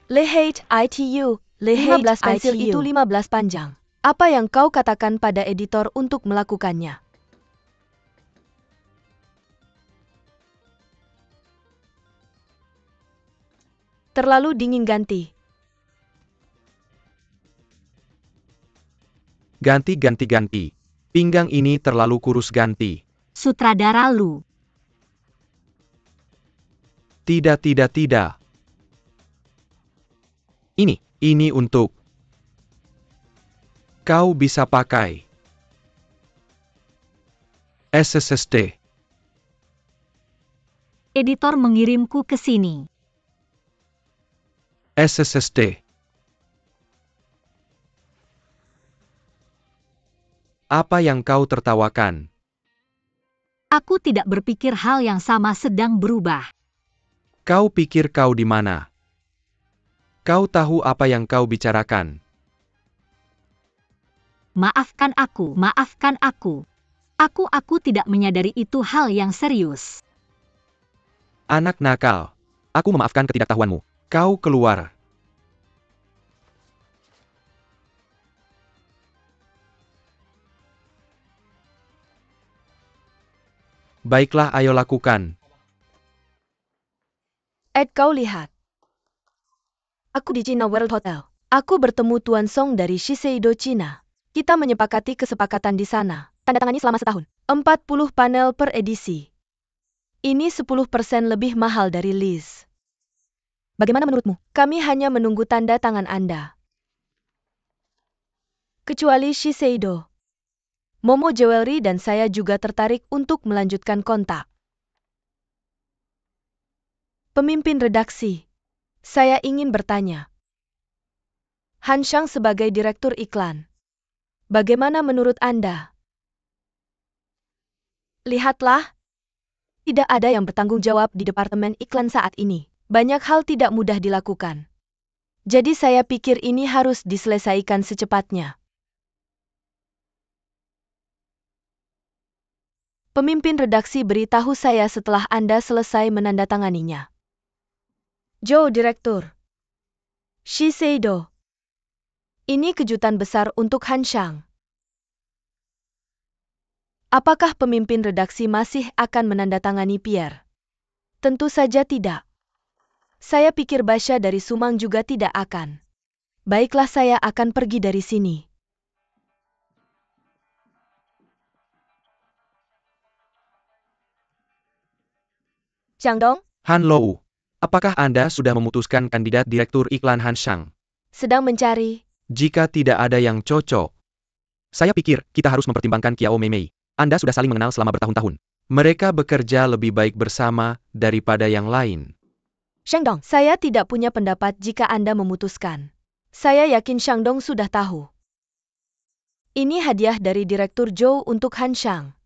Speaker 2: Lehate ITU, 15 pensil itu 15 panjang. Apa yang kau katakan pada editor untuk melakukannya? Terlalu dingin ganti.
Speaker 4: Ganti. Pinggang ini terlalu kurus ganti.
Speaker 1: Sutradara Lu.
Speaker 4: Tidak. Ini untuk. Kau bisa pakai. SSD.
Speaker 1: Editor mengirimku ke sini.
Speaker 4: SSD. Apa yang kau tertawakan?
Speaker 1: Aku tidak berpikir hal yang sama sedang berubah.
Speaker 4: Kau pikir kau di mana? Kau tahu apa yang kau bicarakan?
Speaker 1: Maafkan aku. Aku tidak menyadari itu hal yang serius.
Speaker 4: Anak nakal. Aku memaafkan ketidaktahuanmu. Kau keluar. Baiklah, ayo lakukan.
Speaker 2: Ed, kau lihat. Aku di China World Hotel. Aku bertemu Tuan Song dari Shiseido China. Kita menyepakati kesepakatan di sana. Tanda tangani selama setahun. 40 panel per edisi. Ini 10% lebih mahal dari list. Bagaimana menurutmu? Kami hanya menunggu tanda tangan Anda. Kecuali Shiseido. Momo Jewelry dan saya juga tertarik untuk melanjutkan kontak. Pemimpin redaksi. Saya ingin bertanya. Hanshang sebagai direktur iklan. Bagaimana menurut Anda? Lihatlah. Tidak ada yang bertanggung jawab di departemen iklan saat ini. Banyak hal tidak mudah dilakukan. Jadi saya pikir ini harus diselesaikan secepatnya. Pemimpin redaksi beritahu saya setelah Anda selesai menandatanganinya. Joe, Direktur. Shiseido. Ini kejutan besar untuk Hanshang. Apakah pemimpin redaksi masih akan menandatangani Pierre? Tentu saja tidak. Saya pikir Basha dari Sumang juga tidak akan. Baiklah, saya akan pergi dari sini. Chang Dong?
Speaker 4: Han Lou, apakah Anda sudah memutuskan kandidat direktur iklan Hanshang?
Speaker 2: Sedang mencari.
Speaker 4: Jika tidak ada yang cocok, Saya pikir, kita harus mempertimbangkan Kiao Mei. Anda sudah saling mengenal selama bertahun-tahun. Mereka bekerja lebih baik bersama daripada yang lain.
Speaker 2: Shangdong, saya tidak punya pendapat jika Anda memutuskan. Saya yakin Shangdong sudah tahu. Ini hadiah dari Direktur Zhou untuk Han Shang.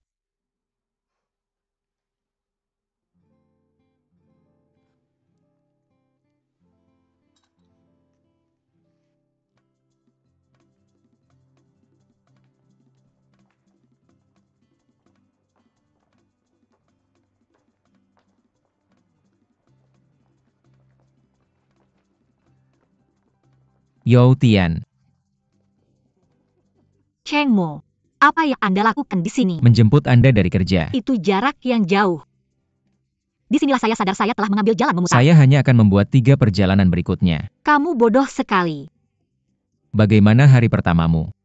Speaker 3: You Tian,
Speaker 1: Cheng Mo, apa yang Anda lakukan di sini?
Speaker 3: menjemput Anda dari kerja.
Speaker 1: Itu jarak yang jauh. Disinilah saya sadar saya telah mengambil jalan memutar.
Speaker 3: Saya hanya akan membuat 3 perjalanan berikutnya.
Speaker 1: Kamu bodoh sekali.
Speaker 3: Bagaimana hari pertamamu?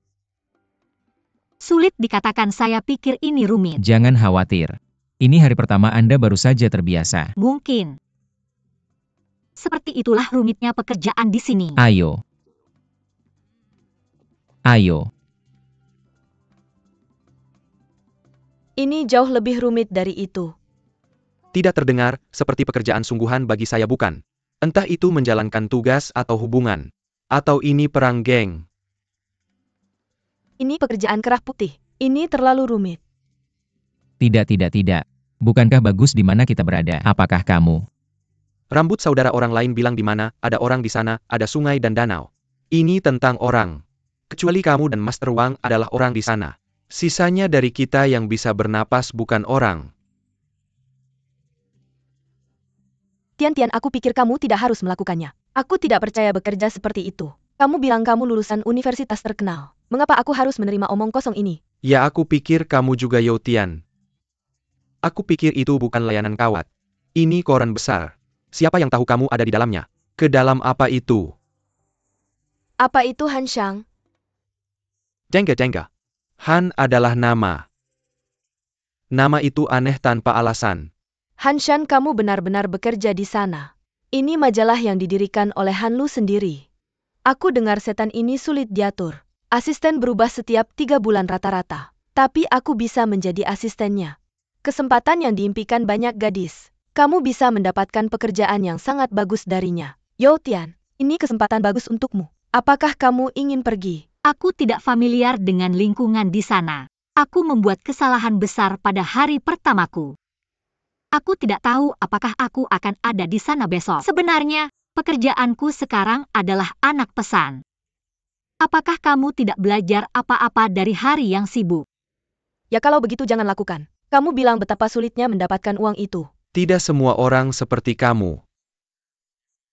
Speaker 1: Sulit dikatakan, saya pikir ini rumit.
Speaker 3: Jangan khawatir. Ini hari pertama Anda baru saja terbiasa.
Speaker 1: Mungkin. Seperti itulah rumitnya pekerjaan di sini.
Speaker 3: Ayo. Ayo.
Speaker 2: Ini jauh lebih rumit dari itu.
Speaker 4: Tidak terdengar seperti pekerjaan sungguhan bagi saya, bukan? Entah itu menjalankan tugas atau hubungan. Atau ini perang geng.
Speaker 2: Ini pekerjaan kerah putih. Ini terlalu rumit.
Speaker 3: Tidak. Bukankah bagus di mana kita berada? Apakah kamu?
Speaker 4: Rambut saudara orang lain bilang di mana, ada orang di sana, ada sungai dan danau. Ini tentang orang. Kecuali kamu dan Master Wang adalah orang di sana. Sisanya dari kita yang bisa bernapas bukan orang.
Speaker 2: Tian, aku pikir kamu tidak harus melakukannya. Aku tidak percaya bekerja seperti itu. Kamu bilang kamu lulusan universitas terkenal. Mengapa aku harus menerima omong kosong ini?
Speaker 4: Ya, aku pikir kamu juga You Tian. Aku pikir itu bukan layanan kawat. Ini koran besar. Siapa yang tahu kamu ada di dalamnya? Ke dalam apa itu?
Speaker 2: Apa itu Han Shang?
Speaker 4: Jengga. Han adalah nama. Nama itu aneh tanpa alasan.
Speaker 2: Han Shang, kamu benar-benar bekerja di sana. Ini majalah yang didirikan oleh Han Lu sendiri. Aku dengar setan ini sulit diatur. Asisten berubah setiap 3 bulan rata-rata. Tapi aku bisa menjadi asistennya. Kesempatan yang diimpikan banyak gadis. Kamu bisa mendapatkan pekerjaan yang sangat bagus darinya. You Tian, ini kesempatan bagus untukmu. Apakah kamu ingin pergi?
Speaker 1: Aku tidak familiar dengan lingkungan di sana. Aku membuat kesalahan besar pada hari pertamaku. Aku tidak tahu apakah aku akan ada di sana besok. Sebenarnya, pekerjaanku sekarang adalah anak pesan. Apakah kamu tidak belajar apa-apa dari hari yang sibuk?
Speaker 2: Ya, kalau begitu jangan lakukan. Kamu bilang betapa sulitnya mendapatkan uang itu.
Speaker 4: Tidak semua orang seperti kamu.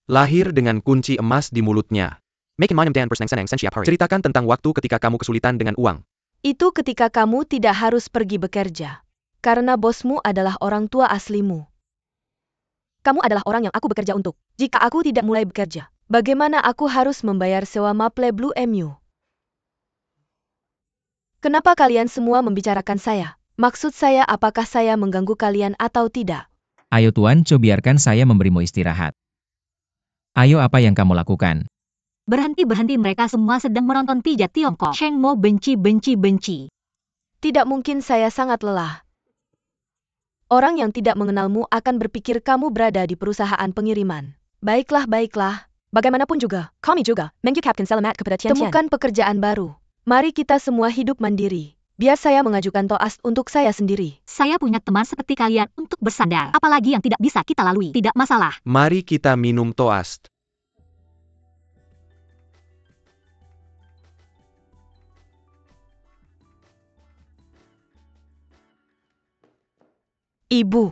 Speaker 4: Lahir dengan kunci emas di mulutnya. Ceritakan tentang waktu ketika kamu kesulitan dengan uang.
Speaker 2: Itu ketika kamu tidak harus pergi bekerja. Karena bosmu adalah orang tua aslimu. Kamu adalah orang yang aku bekerja untuk. Jika aku tidak mulai bekerja, bagaimana aku harus membayar sewa Maple Blue MU? Kenapa kalian semua membicarakan saya? Maksud saya, apakah saya mengganggu kalian atau tidak?
Speaker 3: Ayo Tuan, biarkan saya memberimu istirahat. Ayo, apa yang kamu lakukan?
Speaker 1: Berhenti, mereka semua sedang menonton pijat Tiongkok. Cheng Mo benci.
Speaker 2: Tidak mungkin, saya sangat lelah. Orang yang tidak mengenalmu akan berpikir kamu berada di perusahaan pengiriman. Baiklah. Bagaimanapun juga, kami juga, mengucapkan selamat kepada Tian. Temukan pekerjaan baru. Mari kita semua hidup mandiri. Biar saya mengajukan toast untuk saya sendiri.
Speaker 1: Saya punya teman seperti kalian untuk bersandar. Apalagi yang tidak bisa kita lalui. Tidak masalah.
Speaker 4: Mari kita minum toast.
Speaker 2: Ibu.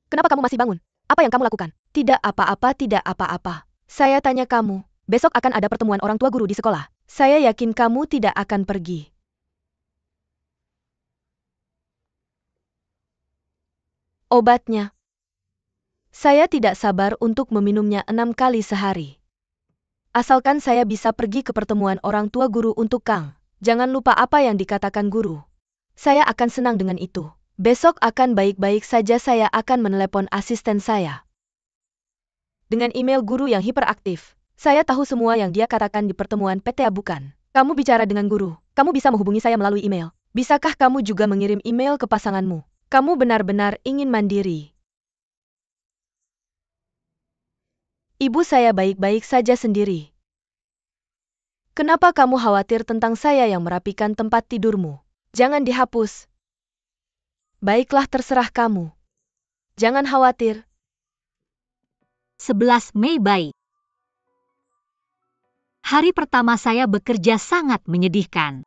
Speaker 2: Kenapa kamu masih bangun? Apa yang kamu lakukan? Tidak apa-apa. Saya tanya kamu, besok akan ada pertemuan orang tua guru di sekolah. Saya yakin kamu tidak akan pergi. Obatnya. Saya tidak sabar untuk meminumnya 6 kali sehari. Asalkan saya bisa pergi ke pertemuan orang tua guru untuk Kang. Jangan lupa apa yang dikatakan guru. Saya akan senang dengan itu. Besok akan baik-baik saja. Saya akan menelepon asisten saya. Dengan email guru yang hiperaktif, saya tahu semua yang dia katakan di pertemuan PTA, bukan? Kamu bicara dengan guru. Kamu bisa menghubungi saya melalui email. Bisakah kamu juga mengirim email ke pasanganmu? Kamu benar-benar ingin mandiri. Ibu saya baik-baik saja sendiri. Kenapa kamu khawatir tentang saya yang merapikan tempat tidurmu? Jangan dihapus. Baiklah, terserah kamu. Jangan khawatir.
Speaker 1: 11 Mei baik. Hari pertama saya bekerja sangat menyedihkan.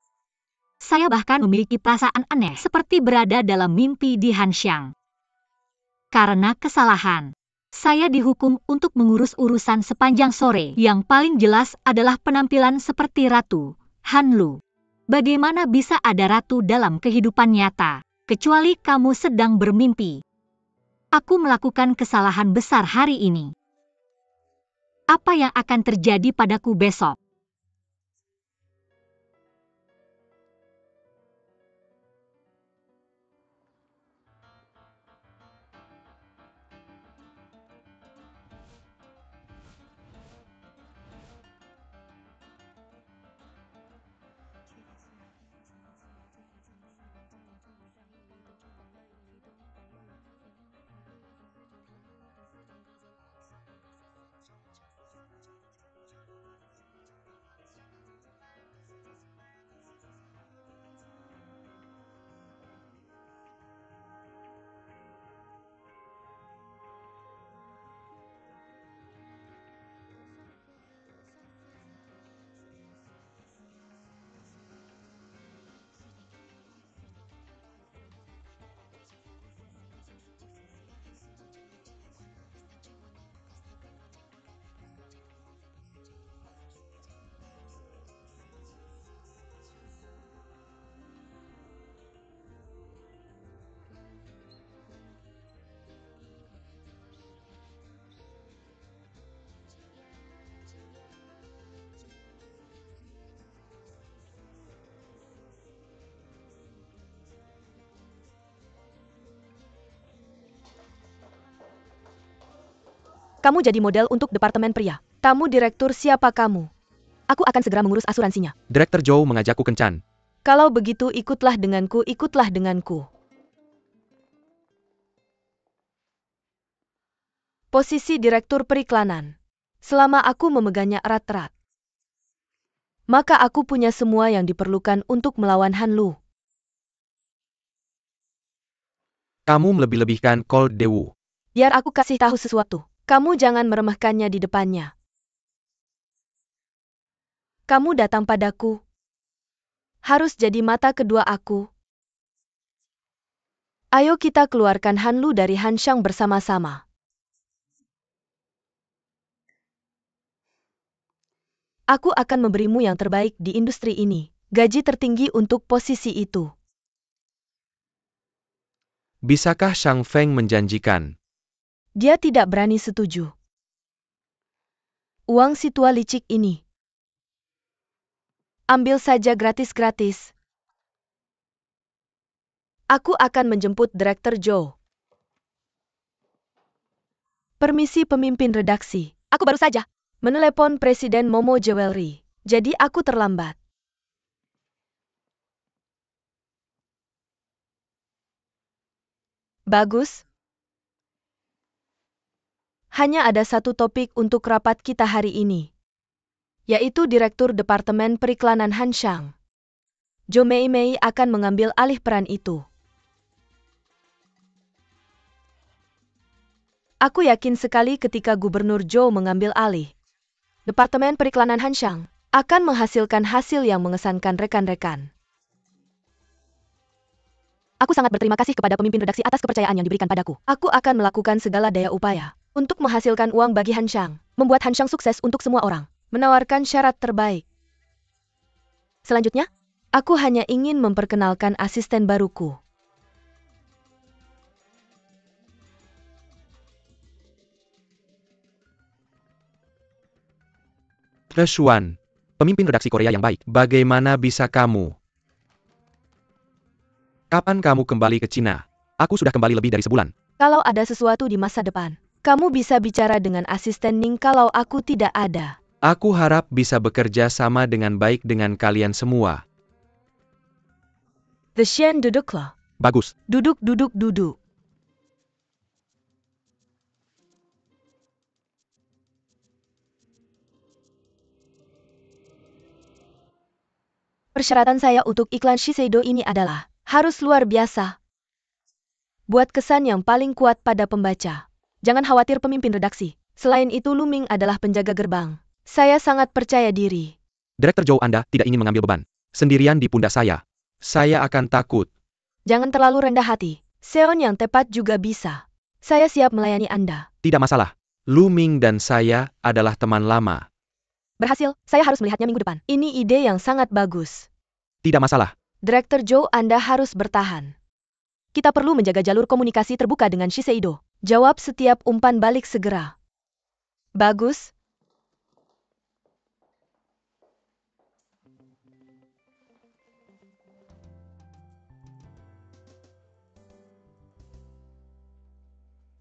Speaker 1: Saya bahkan memiliki perasaan aneh seperti berada dalam mimpi di Hanxiang. Karena kesalahan, saya dihukum untuk mengurus urusan sepanjang sore. Yang paling jelas adalah penampilan seperti Ratu Hanlu. Bagaimana bisa ada ratu dalam kehidupan nyata, kecuali kamu sedang bermimpi? Aku melakukan kesalahan besar hari ini. Apa yang akan terjadi padaku besok?
Speaker 2: Kamu jadi model untuk departemen pria. Kamu direktur, siapa kamu? Aku akan segera mengurus asuransinya.
Speaker 4: Direktur Zhou mengajakku kencan.
Speaker 2: Kalau begitu ikutlah denganku, ikutlah denganku. Posisi direktur periklanan. Selama aku memegangnya erat-erat, maka aku punya semua yang diperlukan untuk melawan Hanlu.
Speaker 4: Kamu melebih-lebihkan Cold Dewu.
Speaker 2: Biar aku kasih tahu sesuatu. Kamu jangan meremehkannya di depannya. Kamu datang padaku. Harus jadi mata kedua aku. Ayo kita keluarkan Hanlu dari Hanxiang bersama-sama. Aku akan memberimu yang terbaik di industri ini. Gaji tertinggi untuk posisi itu.
Speaker 4: Bisakah Shang Feng menjanjikan?
Speaker 2: Dia tidak berani setuju. Uang si tua licik ini. Ambil saja gratis-gratis. Aku akan menjemput Direktur Zhou. Permisi pemimpin redaksi. Aku baru saja menelepon Presiden Momo Jewelry. Jadi aku terlambat. Bagus. Hanya ada satu topik untuk rapat kita hari ini, yaitu Direktur Departemen Periklanan Hanxiang. Zhou Meimei akan mengambil alih peran itu. Aku yakin sekali ketika Gubernur Zhou mengambil alih Departemen Periklanan Hanxiang, akan menghasilkan hasil yang mengesankan rekan-rekan. Aku sangat berterima kasih kepada pemimpin redaksi atas kepercayaan yang diberikan padaku. Aku akan melakukan segala daya upaya untuk menghasilkan uang bagi Hanxiang, membuat Hanxiang sukses untuk semua orang, menawarkan syarat terbaik. Selanjutnya, aku hanya ingin memperkenalkan asisten baruku.
Speaker 4: Xuan, pemimpin redaksi Korea yang baik. Bagaimana bisa kamu? Kapan kamu kembali ke Cina? Aku sudah kembali lebih dari sebulan.
Speaker 2: Kalau ada sesuatu di masa depan, kamu bisa bicara dengan asisten Ning kalau aku tidak ada.
Speaker 4: Aku harap bisa bekerja sama dengan baik dengan kalian semua.
Speaker 2: The Shen duduklah.
Speaker 4: Bagus.
Speaker 2: Duduk, duduk, duduk. Persyaratan saya untuk iklan Shiseido ini adalah harus luar biasa. Buat kesan yang paling kuat pada pembaca. Jangan khawatir pemimpin redaksi. Selain itu Luming adalah penjaga gerbang. Saya sangat percaya diri.
Speaker 4: Direktur Zhou, Anda tidak ingin mengambil beban sendirian di pundak saya. Saya akan takut.
Speaker 2: Jangan terlalu rendah hati. Seon yang tepat juga bisa. Saya siap melayani Anda.
Speaker 4: Tidak masalah. Luming dan saya adalah teman lama.
Speaker 2: Berhasil, saya harus melihatnya minggu depan. Ini ide yang sangat bagus.
Speaker 4: Tidak masalah.
Speaker 2: Direktur Zhou, Anda harus bertahan. Kita perlu menjaga jalur komunikasi terbuka dengan Shiseido. Jawab setiap umpan balik segera. Bagus.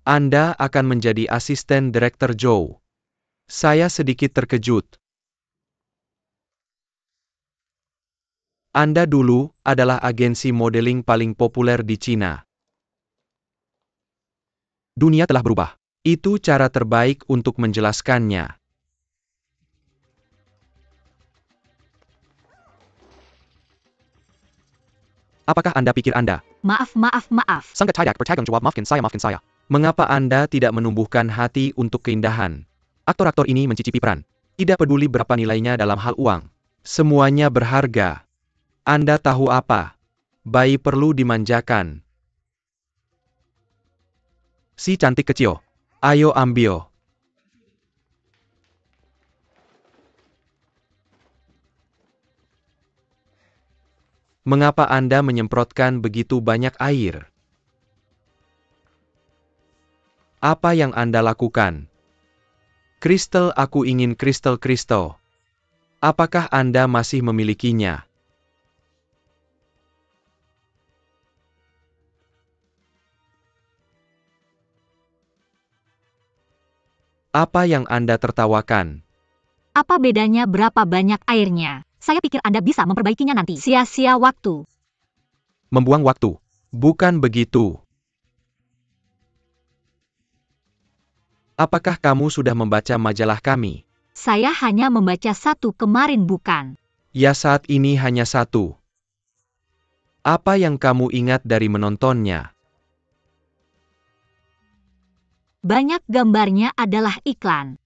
Speaker 4: Anda akan menjadi asisten Direktur Zhou. Saya sedikit terkejut. Anda dulu adalah agensi modeling paling populer di Cina. Dunia telah berubah. Itu cara terbaik untuk menjelaskannya. Apakah Anda pikir Anda?
Speaker 1: Maaf.
Speaker 4: Sangat tidak bertanggung jawab, maafkan saya. Mengapa Anda tidak menumbuhkan hati untuk keindahan? Aktor-aktor ini mencicipi peran. Tidak peduli berapa nilainya dalam hal uang. Semuanya berharga. Anda tahu apa? Bayi perlu dimanjakan. Si cantik kecil. Ayo ambil. Mengapa Anda menyemprotkan begitu banyak air? Apa yang Anda lakukan? Kristal, aku ingin kristal. Apakah Anda masih memilikinya? Apa yang Anda tertawakan?
Speaker 1: Apa bedanya berapa banyak airnya? Saya pikir Anda bisa memperbaikinya nanti. Sia-sia waktu.
Speaker 4: Membuang waktu. Bukan begitu. Apakah kamu sudah membaca majalah kami?
Speaker 1: Saya hanya membaca satu kemarin bukan.
Speaker 4: Ya, saat ini hanya satu. Apa yang kamu ingat dari menontonnya?
Speaker 1: Banyak gambarnya adalah iklan.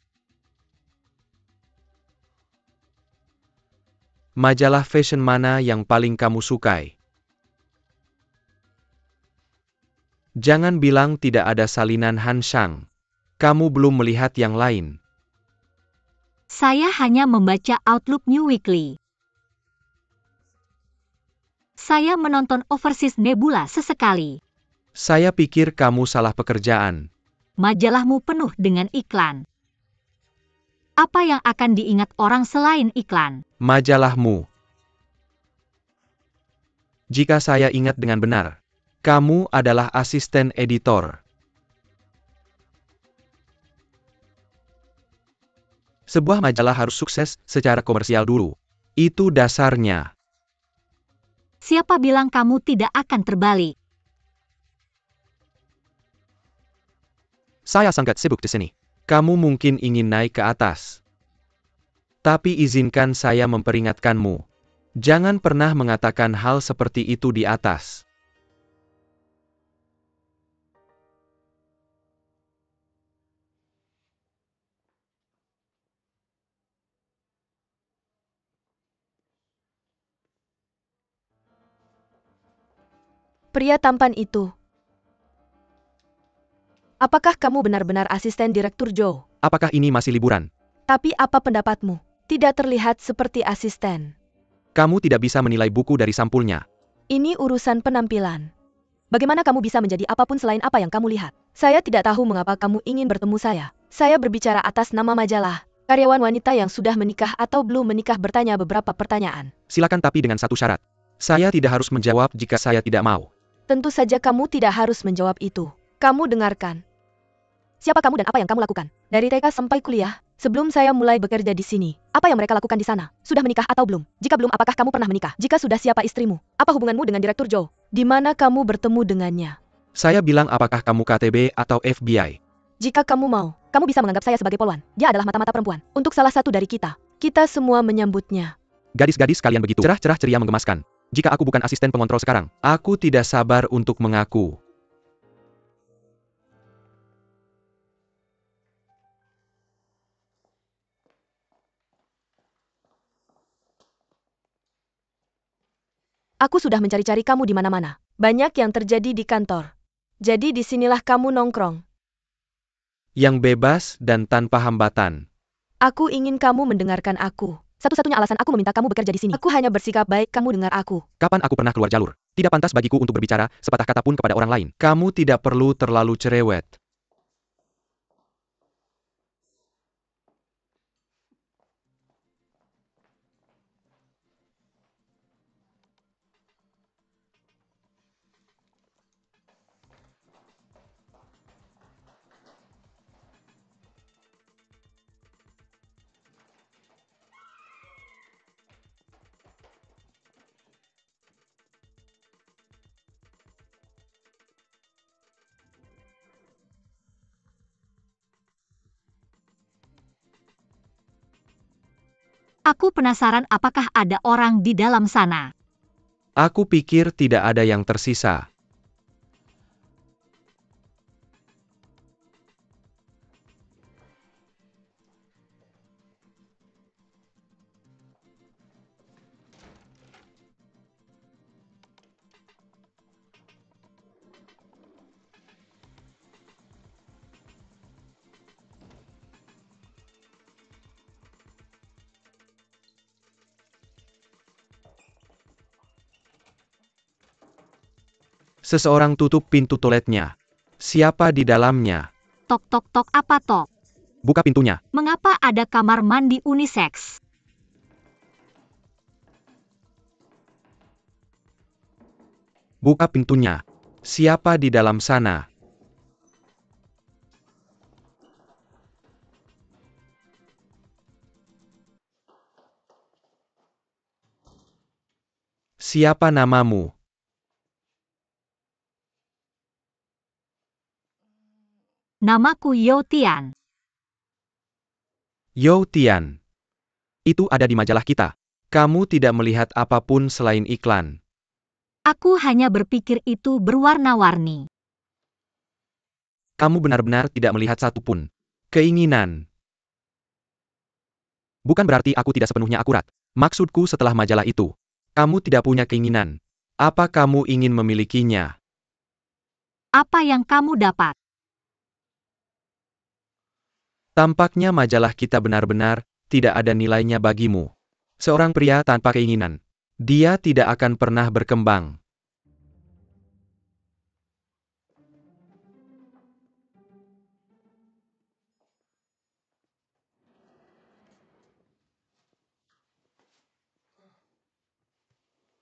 Speaker 4: Majalah fashion mana yang paling kamu sukai? Jangan bilang tidak ada salinan Hanshang. Kamu belum melihat yang lain.
Speaker 1: Saya hanya membaca Outlook New Weekly. Saya menonton Overseas Nebula sesekali.
Speaker 4: Saya pikir kamu salah pekerjaan.
Speaker 1: Majalahmu penuh dengan iklan. Apa yang akan diingat orang selain iklan?
Speaker 4: Majalahmu. Jika saya ingat dengan benar, kamu adalah asisten editor. Sebuah majalah harus sukses secara komersial dulu. Itu dasarnya.
Speaker 1: Siapa bilang kamu tidak akan terbalik?
Speaker 4: Saya sangat sibuk di sini. Kamu mungkin ingin naik ke atas. Tapi izinkan saya memperingatkanmu. Jangan pernah mengatakan hal seperti itu di atas.
Speaker 2: Pria tampan itu. Apakah kamu benar-benar asisten Direktur Zhou?
Speaker 4: Apakah ini masih liburan?
Speaker 2: Tapi apa pendapatmu? Tidak terlihat seperti asisten.
Speaker 4: Kamu tidak bisa menilai buku dari sampulnya.
Speaker 2: Ini urusan penampilan. Bagaimana kamu bisa menjadi apapun selain apa yang kamu lihat? Saya tidak tahu mengapa kamu ingin bertemu saya. Saya berbicara atas nama majalah. Karyawan wanita yang sudah menikah atau belum menikah bertanya beberapa pertanyaan.
Speaker 4: Silakan, tapi dengan satu syarat. Saya tidak harus menjawab jika saya tidak mau.
Speaker 2: Tentu saja kamu tidak harus menjawab itu. Kamu dengarkan. Siapa kamu dan apa yang kamu lakukan? Dari TK sampai kuliah, Sebelum saya mulai bekerja di sini, apa yang mereka lakukan di sana? Sudah menikah atau belum? Jika belum, apakah kamu pernah menikah? Jika sudah, siapa istrimu? Apa hubunganmu dengan Direktur Zhou? Di mana kamu bertemu dengannya?
Speaker 4: Saya bilang apakah kamu KTB atau FBI?
Speaker 2: Jika kamu mau, kamu bisa menganggap saya sebagai polwan. Dia adalah mata-mata perempuan. Untuk salah satu dari kita. Kita semua menyambutnya.
Speaker 4: Gadis-gadis kalian begitu cerah-cerah ceria menggemaskan. Jika aku bukan asisten pengontrol sekarang, aku tidak sabar untuk mengaku.
Speaker 2: Aku sudah mencari-cari kamu di mana-mana. Banyak yang terjadi di kantor. Jadi disinilah kamu nongkrong.
Speaker 4: Yang bebas dan tanpa hambatan.
Speaker 2: Aku ingin kamu mendengarkan aku. Satu-satunya alasan aku meminta kamu bekerja di sini. Aku hanya bersikap baik, kamu dengar aku.
Speaker 4: Kapan aku pernah keluar jalur? Tidak pantas bagiku untuk berbicara sepatah kata pun kepada orang lain. Kamu tidak perlu terlalu cerewet.
Speaker 1: Aku penasaran apakah ada orang di dalam sana.
Speaker 4: Aku pikir tidak ada yang tersisa. Seseorang tutup pintu toiletnya. Siapa di dalamnya?
Speaker 1: Tok tok tok, apa tok?
Speaker 4: Buka pintunya.
Speaker 1: Mengapa ada kamar mandi unisex?
Speaker 4: Buka pintunya. Siapa di dalam sana? Siapa namamu?
Speaker 1: Namaku Yo Tian.
Speaker 4: Yo Tian. Itu ada di majalah kita. Kamu tidak melihat apapun selain iklan.
Speaker 1: Aku hanya berpikir itu berwarna-warni.
Speaker 4: Kamu benar-benar tidak melihat satupun. Keinginan. Bukan berarti aku tidak sepenuhnya akurat. Maksudku setelah majalah itu. Kamu tidak punya keinginan. Apa kamu ingin memilikinya?
Speaker 1: Apa yang kamu dapat?
Speaker 4: Tampaknya majalah kita benar-benar tidak ada nilainya bagimu. Seorang pria tanpa keinginan. Dia tidak akan pernah berkembang.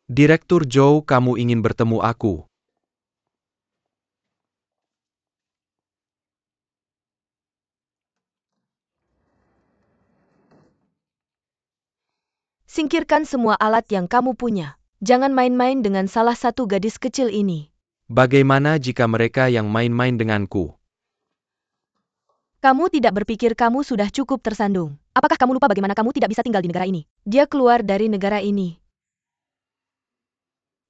Speaker 4: Direktur Zhou, kamu ingin bertemu aku.
Speaker 2: Singkirkan semua alat yang kamu punya. Jangan main-main dengan salah satu gadis kecil ini.
Speaker 4: Bagaimana jika mereka yang main-main denganku?
Speaker 2: Kamu tidak berpikir kamu sudah cukup tersandung. Apakah kamu lupa bagaimana kamu tidak bisa tinggal di negara ini? Dia keluar dari negara ini.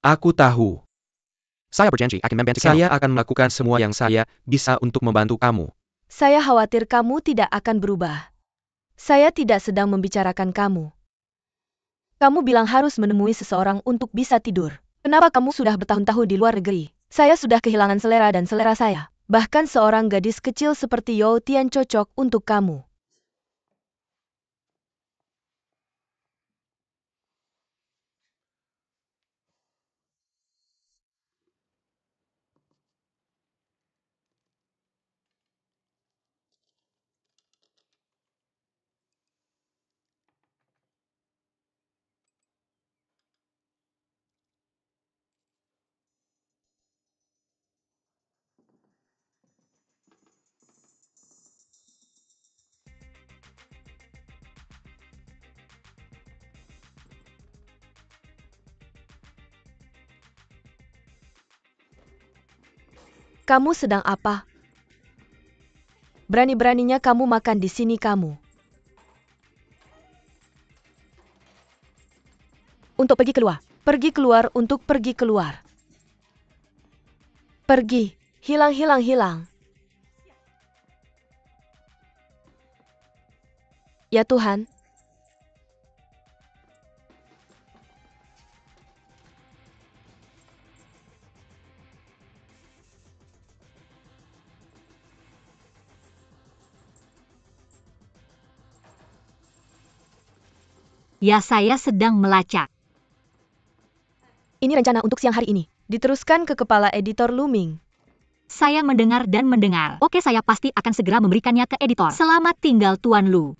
Speaker 4: Aku tahu. Saya akan melakukan semua yang saya bisa untuk membantu kamu.
Speaker 2: Saya khawatir kamu tidak akan berubah. Saya tidak sedang membicarakan kamu. Kamu bilang harus menemui seseorang untuk bisa tidur. Kenapa kamu sudah bertahun-tahun di luar negeri? Saya sudah kehilangan selera dan selera saya. Bahkan seorang gadis kecil seperti Yo Tian cocok untuk kamu. Kamu sedang apa? Berani-beraninya kamu makan di sini kamu. Untuk pergi keluar. Pergi keluar untuk pergi keluar. Pergi. Hilang, hilang, hilang. Ya Tuhan.
Speaker 1: Ya, saya sedang melacak.
Speaker 2: Ini rencana untuk siang hari ini. Diteruskan ke kepala editor Luming.
Speaker 1: Saya mendengar dan mendengar. Oke, saya pasti akan segera memberikannya ke editor. Selamat tinggal Tuan Lu.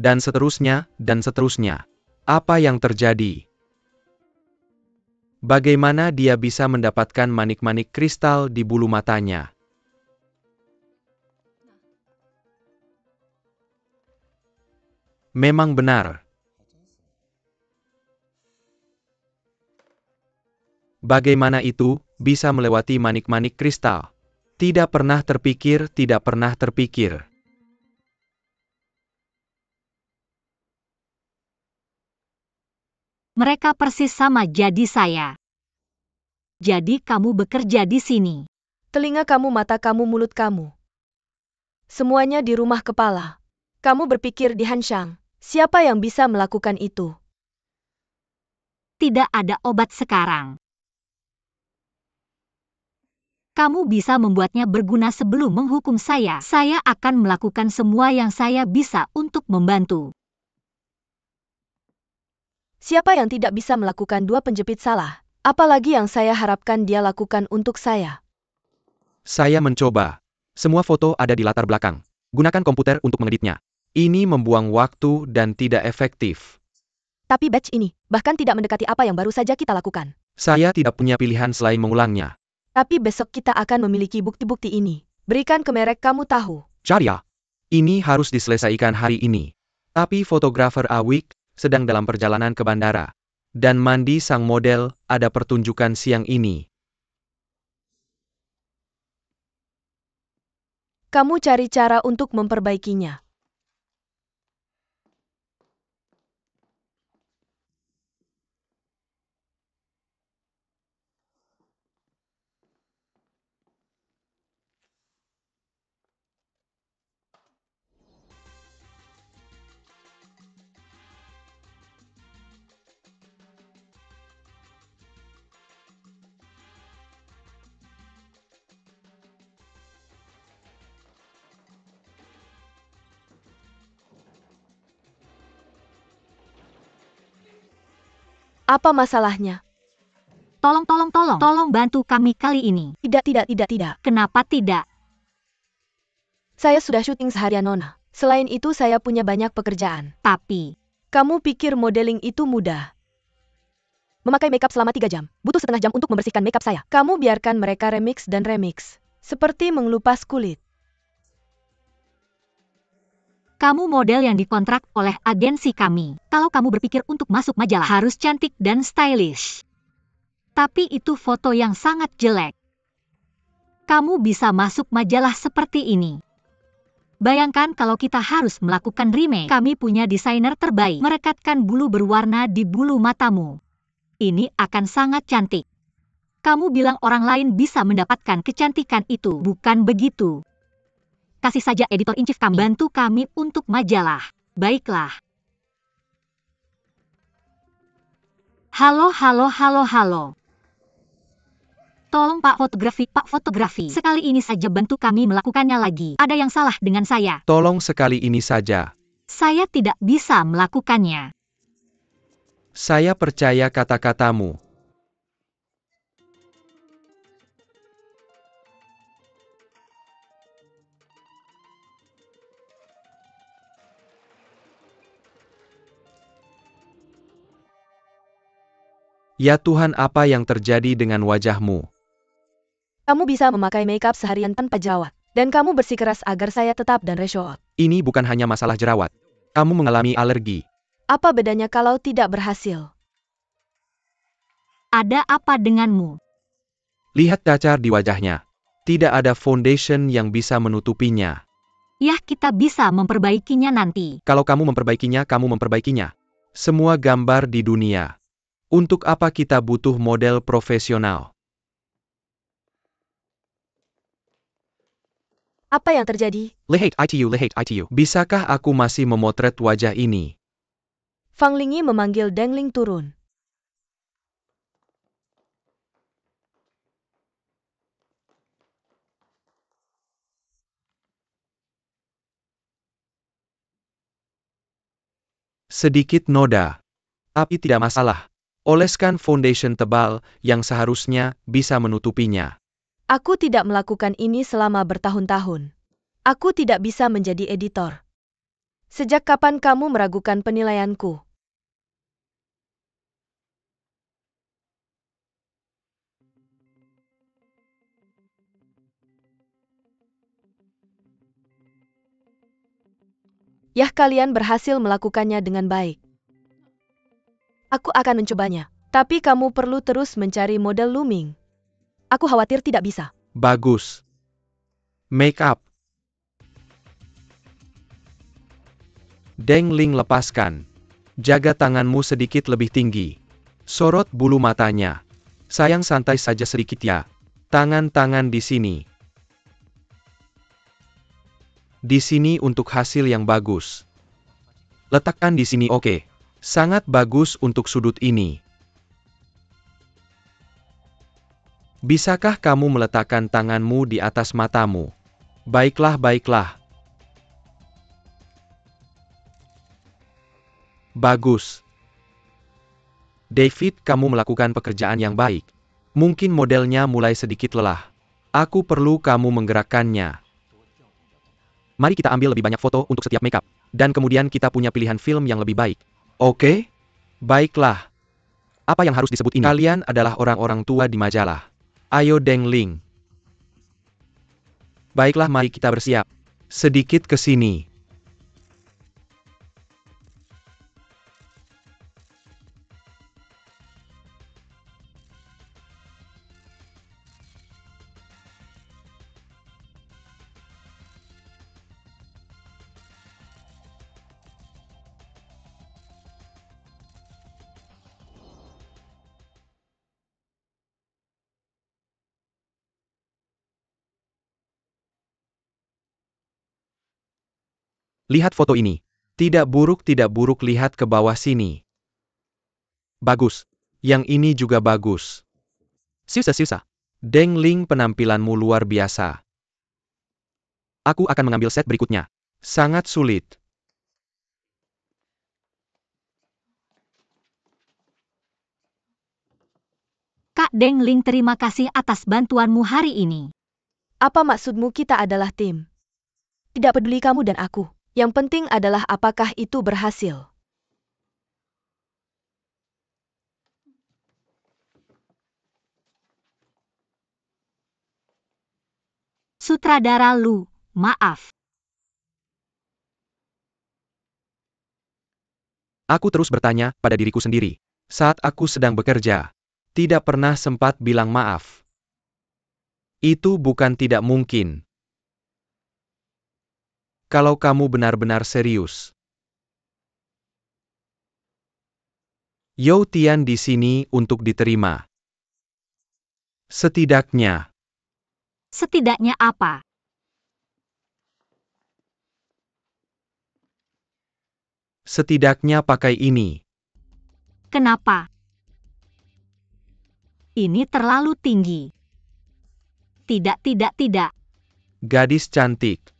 Speaker 4: Dan seterusnya, dan seterusnya. Apa yang terjadi? Bagaimana dia bisa mendapatkan manik-manik kristal di bulu matanya? Memang benar. Bagaimana itu bisa melewati manik-manik kristal? Tidak pernah terpikir, tidak pernah terpikir.
Speaker 1: Mereka persis sama jadi saya. Jadi kamu bekerja di sini.
Speaker 2: Telinga kamu, mata kamu, mulut kamu. Semuanya di rumah kepala. Kamu berpikir di Hanshang. Siapa yang bisa melakukan itu?
Speaker 1: Tidak ada obat sekarang. Kamu bisa membuatnya berguna sebelum menghukum saya. Saya akan melakukan semua yang saya bisa untuk membantu.
Speaker 2: Siapa yang tidak bisa melakukan dua penjepit salah? Apalagi yang saya harapkan dia lakukan untuk saya.
Speaker 4: Saya mencoba. Semua foto ada di latar belakang. Gunakan komputer untuk mengeditnya. Ini membuang waktu dan tidak efektif.
Speaker 2: Tapi batch ini, bahkan tidak mendekati apa yang baru saja kita lakukan.
Speaker 4: Saya tidak punya pilihan selain mengulangnya.
Speaker 2: Tapi besok kita akan memiliki bukti-bukti ini. Berikan ke merek kamu tahu.
Speaker 4: Charya, ini harus diselesaikan hari ini. Tapi fotografer Awik sedang dalam perjalanan ke bandara. Dan Mandi sang model ada pertunjukan siang ini.
Speaker 2: Kamu cari cara untuk memperbaikinya. Apa masalahnya?
Speaker 1: Tolong bantu kami kali ini.
Speaker 2: Tidak.
Speaker 1: Kenapa tidak?
Speaker 2: Saya sudah syuting seharian, Nona. Selain itu saya punya banyak pekerjaan.
Speaker 1: Tapi,
Speaker 2: Kamu pikir modeling itu mudah? Memakai makeup selama 3 jam. Butuh setengah jam untuk membersihkan makeup saya. Kamu biarkan mereka remix dan remix. Seperti mengelupas kulit.
Speaker 1: kamu model yang dikontrak oleh agensi kami. Kalau kamu berpikir untuk masuk majalah, harus cantik dan stylish. Tapi itu foto yang sangat jelek. Kamu bisa masuk majalah seperti ini. Bayangkan kalau kita harus melakukan remake. Kami punya desainer terbaik. Merekatkan bulu berwarna di bulu matamu. Ini akan sangat cantik. Kamu bilang orang lain bisa mendapatkan kecantikan itu. Bukan begitu. Kasih saja editor in chief kami. Bantu kami untuk majalah. Baiklah. Halo. Tolong Pak Fotografi. Sekali ini saja bantu kami melakukannya lagi. Ada yang salah dengan saya.
Speaker 4: Tolong sekali ini saja.
Speaker 1: Saya tidak bisa melakukannya.
Speaker 4: Saya percaya kata-katamu. Ya Tuhan, apa yang terjadi dengan wajahmu?
Speaker 2: Kamu bisa memakai makeup seharian tanpa jerawat. Dan kamu bersikeras agar saya tetap dan reshoot.
Speaker 4: Ini bukan hanya masalah jerawat. Kamu mengalami alergi.
Speaker 2: Apa bedanya kalau tidak berhasil?
Speaker 1: Ada apa denganmu?
Speaker 4: Lihat cacar di wajahnya. Tidak ada foundation yang bisa menutupinya.
Speaker 1: Yah, kita bisa memperbaikinya nanti.
Speaker 4: Kalau kamu memperbaikinya, kamu memperbaikinya. Semua gambar di dunia. Untuk apa kita butuh model profesional?
Speaker 2: Apa yang terjadi?
Speaker 4: Lihat ITU. Bisakah aku masih memotret wajah ini?
Speaker 2: Fang Lingyi memanggil Deng Ling turun.
Speaker 4: Sedikit noda. Tapi tidak masalah. Oleskan foundation tebal yang seharusnya bisa menutupinya.
Speaker 2: Aku tidak melakukan ini selama bertahun-tahun. Aku tidak bisa menjadi editor. Sejak kapan kamu meragukan penilaianku? Yah, kalian berhasil melakukannya dengan baik. Aku akan mencobanya. Tapi kamu perlu terus mencari model looming. Aku khawatir tidak bisa.
Speaker 4: Bagus. Make up. Deng Ling, lepaskan. Jaga tanganmu sedikit lebih tinggi. Sorot bulu matanya. Sayang, santai saja sedikit ya. Tangan-tangan di sini. Di sini untuk hasil yang bagus. Letakkan di sini, oke. Sangat bagus untuk sudut ini. Bisakah kamu meletakkan tanganmu di atas matamu? Baiklah. Bagus. David, kamu melakukan pekerjaan yang baik. Mungkin modelnya mulai sedikit lelah. Aku perlu kamu menggerakkannya. Mari kita ambil lebih banyak foto untuk setiap makeup. Dan kemudian kita punya pilihan film yang lebih baik. Oke? Baiklah. Apa yang harus disebut ini? Kalian adalah orang-orang tua di majalah. Ayo Deng Ling. Baiklah, mari kita bersiap. Sedikit ke sini. Lihat foto ini. Tidak buruk, lihat ke bawah sini. Bagus. Yang ini juga bagus. Sisa. Deng Ling, penampilanmu luar biasa. Aku akan mengambil set berikutnya. Sangat sulit.
Speaker 1: Kak Deng Ling, terima kasih atas bantuanmu hari ini.
Speaker 2: Apa maksudmu kita adalah tim? Tidak peduli kamu dan aku. Yang penting adalah apakah itu berhasil.
Speaker 1: Sutradara Lu, maaf.
Speaker 4: Aku terus bertanya pada diriku sendiri. Saat aku sedang bekerja, tidak pernah sempat bilang maaf. Itu bukan tidak mungkin. Kalau kamu benar-benar serius. Yo Tian di sini untuk diterima. Setidaknya.
Speaker 1: Setidaknya apa?
Speaker 4: Setidaknya pakai ini.
Speaker 1: Kenapa? Ini terlalu tinggi. Tidak.
Speaker 4: Gadis cantik.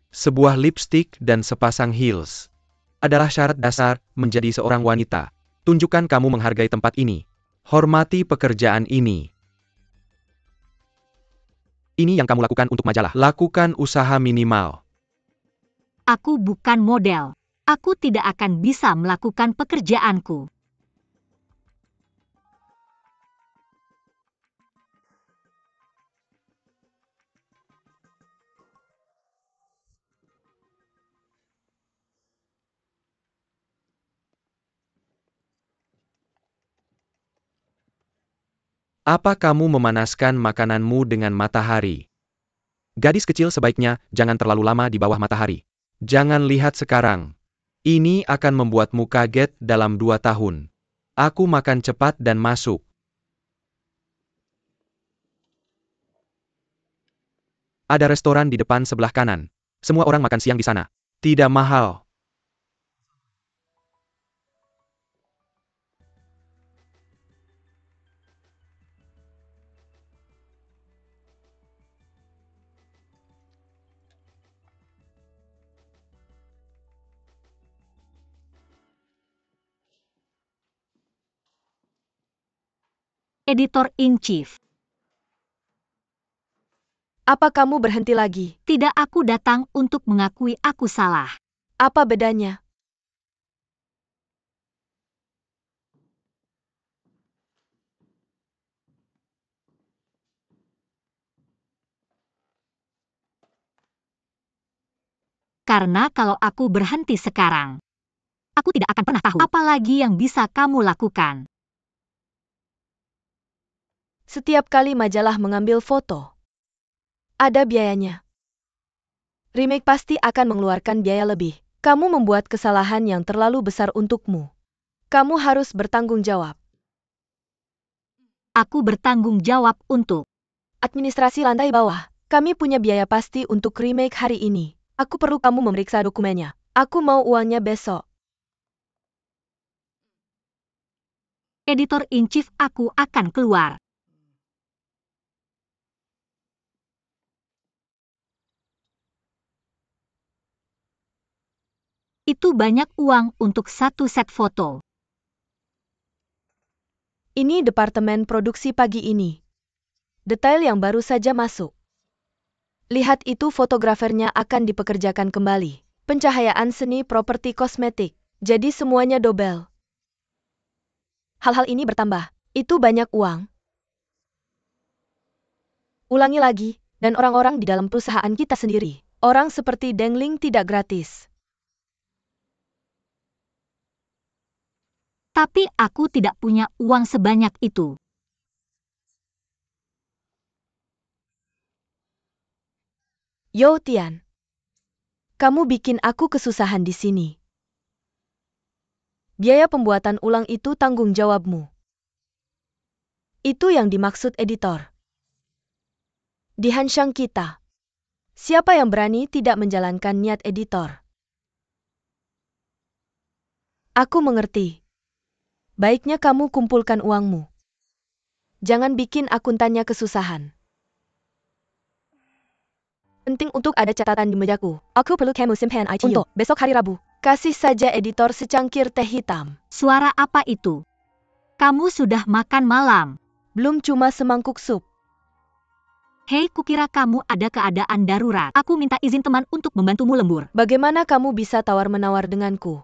Speaker 4: Sebuah lipstik dan sepasang heels adalah syarat dasar menjadi seorang wanita. Tunjukkan kamu menghargai tempat ini. Hormati pekerjaan ini. Ini yang kamu lakukan untuk majalah. Lakukan usaha minimal.
Speaker 1: Aku bukan model. Aku tidak akan bisa melakukan pekerjaanku.
Speaker 4: Apa kamu memanaskan makananmu dengan matahari? Gadis kecil sebaiknya jangan terlalu lama di bawah matahari. Jangan lihat sekarang. Ini akan membuatmu kaget dalam 2 tahun. Aku makan cepat dan masuk. Ada restoran di depan sebelah kanan. Semua orang makan siang di sana. Tidak mahal.
Speaker 1: Editor-in-Chief.
Speaker 2: Apa kamu berhenti lagi?
Speaker 1: Tidak, aku datang untuk mengakui aku salah.
Speaker 2: Apa bedanya?
Speaker 1: Karena kalau aku berhenti sekarang, aku tidak akan pernah tahu apa lagi yang bisa kamu lakukan.
Speaker 2: Setiap kali majalah mengambil foto, ada biayanya. Remake pasti akan mengeluarkan biaya lebih. Kamu membuat kesalahan yang terlalu besar untukmu. Kamu harus bertanggung jawab.
Speaker 1: Aku bertanggung jawab untuk
Speaker 2: Administrasi lantai bawah. Kami punya biaya pasti untuk remake hari ini. Aku perlu kamu memeriksa dokumennya. Aku mau uangnya besok.
Speaker 1: Editor-in-Chief, aku akan keluar. Itu banyak uang untuk satu set foto.
Speaker 2: Ini departemen produksi pagi ini. Detail yang baru saja masuk. Lihat itu, fotografernya akan dipekerjakan kembali. Pencahayaan seni, properti kosmetik. Jadi semuanya double. Hal-hal ini bertambah. Itu banyak uang. Ulangi lagi, dan orang-orang di dalam perusahaan kita sendiri. Orang seperti Dengling tidak gratis.
Speaker 1: Tapi aku tidak punya uang sebanyak itu.
Speaker 2: Yo Tian. Kamu bikin aku kesusahan di sini. Biaya pembuatan ulang itu tanggung jawabmu. Itu yang dimaksud editor. Di Hanshang kita. Siapa yang berani tidak menjalankan niat editor? Aku mengerti. Baiknya kamu kumpulkan uangmu. Jangan bikin akuntannya kesusahan. Penting untuk ada catatan di mejaku. Aku perlu kamu simpan itu untuk besok hari Rabu. Kasih saja editor secangkir teh hitam.
Speaker 1: Suara apa itu? Kamu sudah makan malam.
Speaker 2: Belum, cuma semangkuk sup.
Speaker 1: Hei, kukira kamu ada keadaan darurat. Aku minta izin teman untuk membantumu lembur.
Speaker 2: Bagaimana kamu bisa tawar-menawar denganku?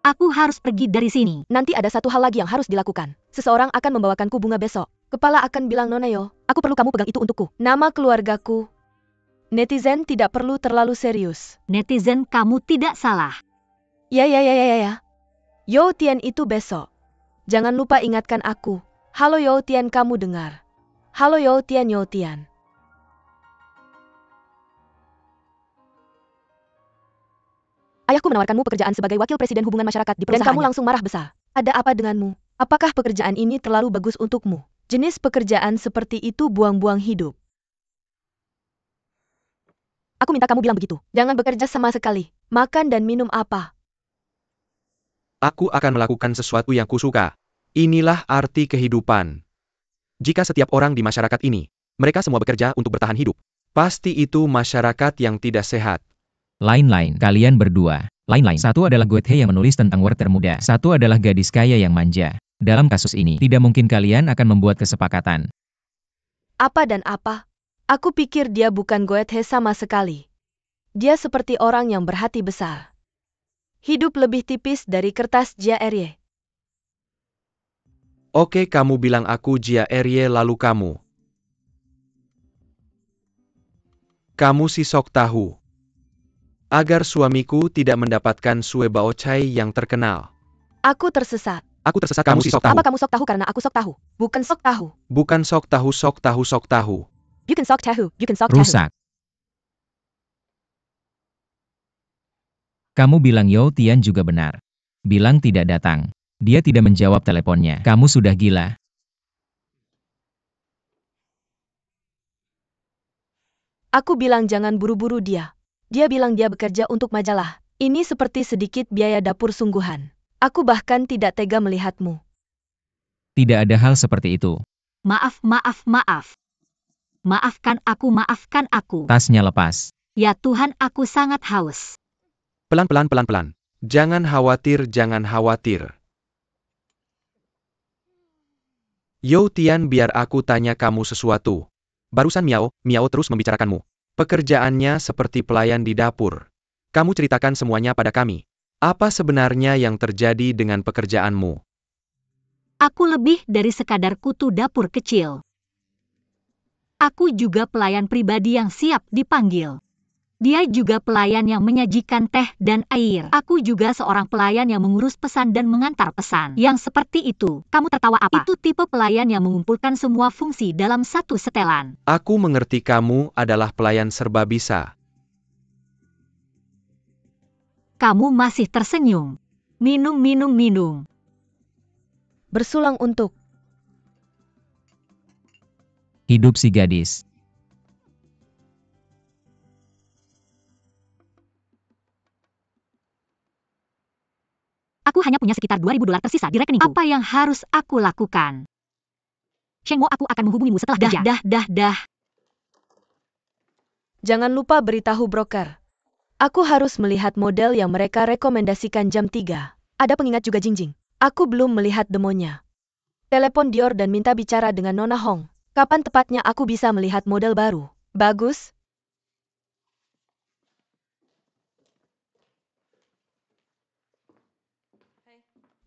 Speaker 1: Aku harus pergi dari sini.
Speaker 2: Nanti ada satu hal lagi yang harus dilakukan. Seseorang akan membawakanku bunga besok. Kepala akan bilang, Nona Yo, aku perlu kamu pegang itu untukku. Nama keluargaku. Netizen tidak perlu terlalu serius.
Speaker 1: Netizen, kamu tidak salah.
Speaker 2: Ya. Yo Tian itu besok. Jangan lupa ingatkan aku. Halo Yo Tian, kamu dengar? Halo Yo Tian, Yo Tian. Ayahku menawarkanmu pekerjaan sebagai wakil presiden hubungan masyarakat di perusahaan. Dan kamu langsung marah besar. Ada apa denganmu? Apakah pekerjaan ini terlalu bagus untukmu? Jenis pekerjaan seperti itu buang-buang hidup. Aku minta kamu bilang begitu. Jangan bekerja sama sekali. Makan dan minum apa?
Speaker 4: Aku akan melakukan sesuatu yang kusuka. Inilah arti kehidupan. Jika setiap orang di masyarakat ini, mereka semua bekerja untuk bertahan hidup, pasti itu masyarakat yang tidak sehat.
Speaker 3: Lain-lain, kalian berdua. Lain-lain. Satu adalah Goethe yang menulis tentang worker muda. Satu adalah gadis kaya yang manja. Dalam kasus ini, tidak mungkin kalian akan membuat kesepakatan.
Speaker 2: Apa dan apa? Aku pikir dia bukan Goethe sama sekali. Dia seperti orang yang berhati besar. Hidup lebih tipis dari kertas Jia Erie.
Speaker 4: Oke, kamu bilang aku Jia Erie, lalu kamu. Kamu si sok tahu. Agar suamiku tidak mendapatkan Sue Baochai yang terkenal.
Speaker 2: Aku tersesat.
Speaker 4: Aku tersesat, kamu si sok tahu.
Speaker 2: Apa kamu sok tahu karena aku sok tahu? Bukan sok tahu.
Speaker 4: Bukan sok tahu, sok tahu, sok tahu.
Speaker 2: You can sok tahu. You can sok tahu.
Speaker 3: Rusak. Kamu bilang Yo Tian juga benar. Bilang tidak datang. Dia tidak menjawab teleponnya. Kamu sudah gila.
Speaker 2: Aku bilang jangan buru-buru dia. Dia bilang dia bekerja untuk majalah. Ini seperti sedikit biaya dapur sungguhan. Aku bahkan tidak tega melihatmu.
Speaker 3: Tidak ada hal seperti itu.
Speaker 1: Maaf, maaf, maaf. Maafkan aku, maafkan aku.
Speaker 3: Tasnya lepas.
Speaker 1: Ya Tuhan, aku sangat haus.
Speaker 4: Pelan-pelan, pelan-pelan. Jangan khawatir, jangan khawatir. Yo Tian, biar aku tanya kamu sesuatu. Barusan Miao terus membicarakanmu. Pekerjaannya seperti pelayan di dapur. Kamu ceritakan semuanya pada kami. Apa sebenarnya yang terjadi dengan pekerjaanmu?
Speaker 1: Aku lebih dari sekadar kutu dapur kecil. Aku juga pelayan pribadi yang siap dipanggil. Dia juga pelayan yang menyajikan teh dan air. Aku juga seorang pelayan yang mengurus pesan dan mengantar pesan. Yang seperti itu. Kamu tertawa apa? Itu tipe pelayan yang mengumpulkan semua fungsi dalam satu setelan.
Speaker 4: Aku mengerti kamu adalah pelayan serba bisa.
Speaker 1: Kamu masih tersenyum. Minum, minum, minum.
Speaker 2: Bersulang untuk.
Speaker 3: Hidup si gadis.
Speaker 1: Aku hanya punya sekitar $2.000 tersisa di rekeningku. Apa yang harus aku lakukan? Shengmo, aku akan menghubungimu setelah kerja. Dah.
Speaker 2: Jangan lupa beritahu broker. Aku harus melihat model yang mereka rekomendasikan jam 3. Ada pengingat juga Jingjing. Aku belum melihat demonya. Telepon Dior dan minta bicara dengan Nona Hong. Kapan tepatnya aku bisa melihat model baru? Bagus.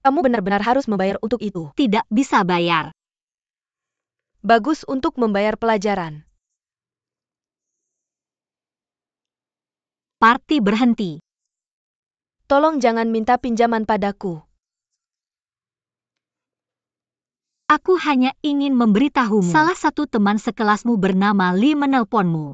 Speaker 2: Kamu benar-benar harus membayar untuk itu.
Speaker 1: Tidak bisa bayar.
Speaker 2: Bagus untuk membayar pelajaran.
Speaker 1: Party berhenti.
Speaker 2: Tolong jangan minta pinjaman padaku.
Speaker 1: Aku hanya ingin memberitahumu. Salah satu teman sekelasmu bernama Li menelponmu.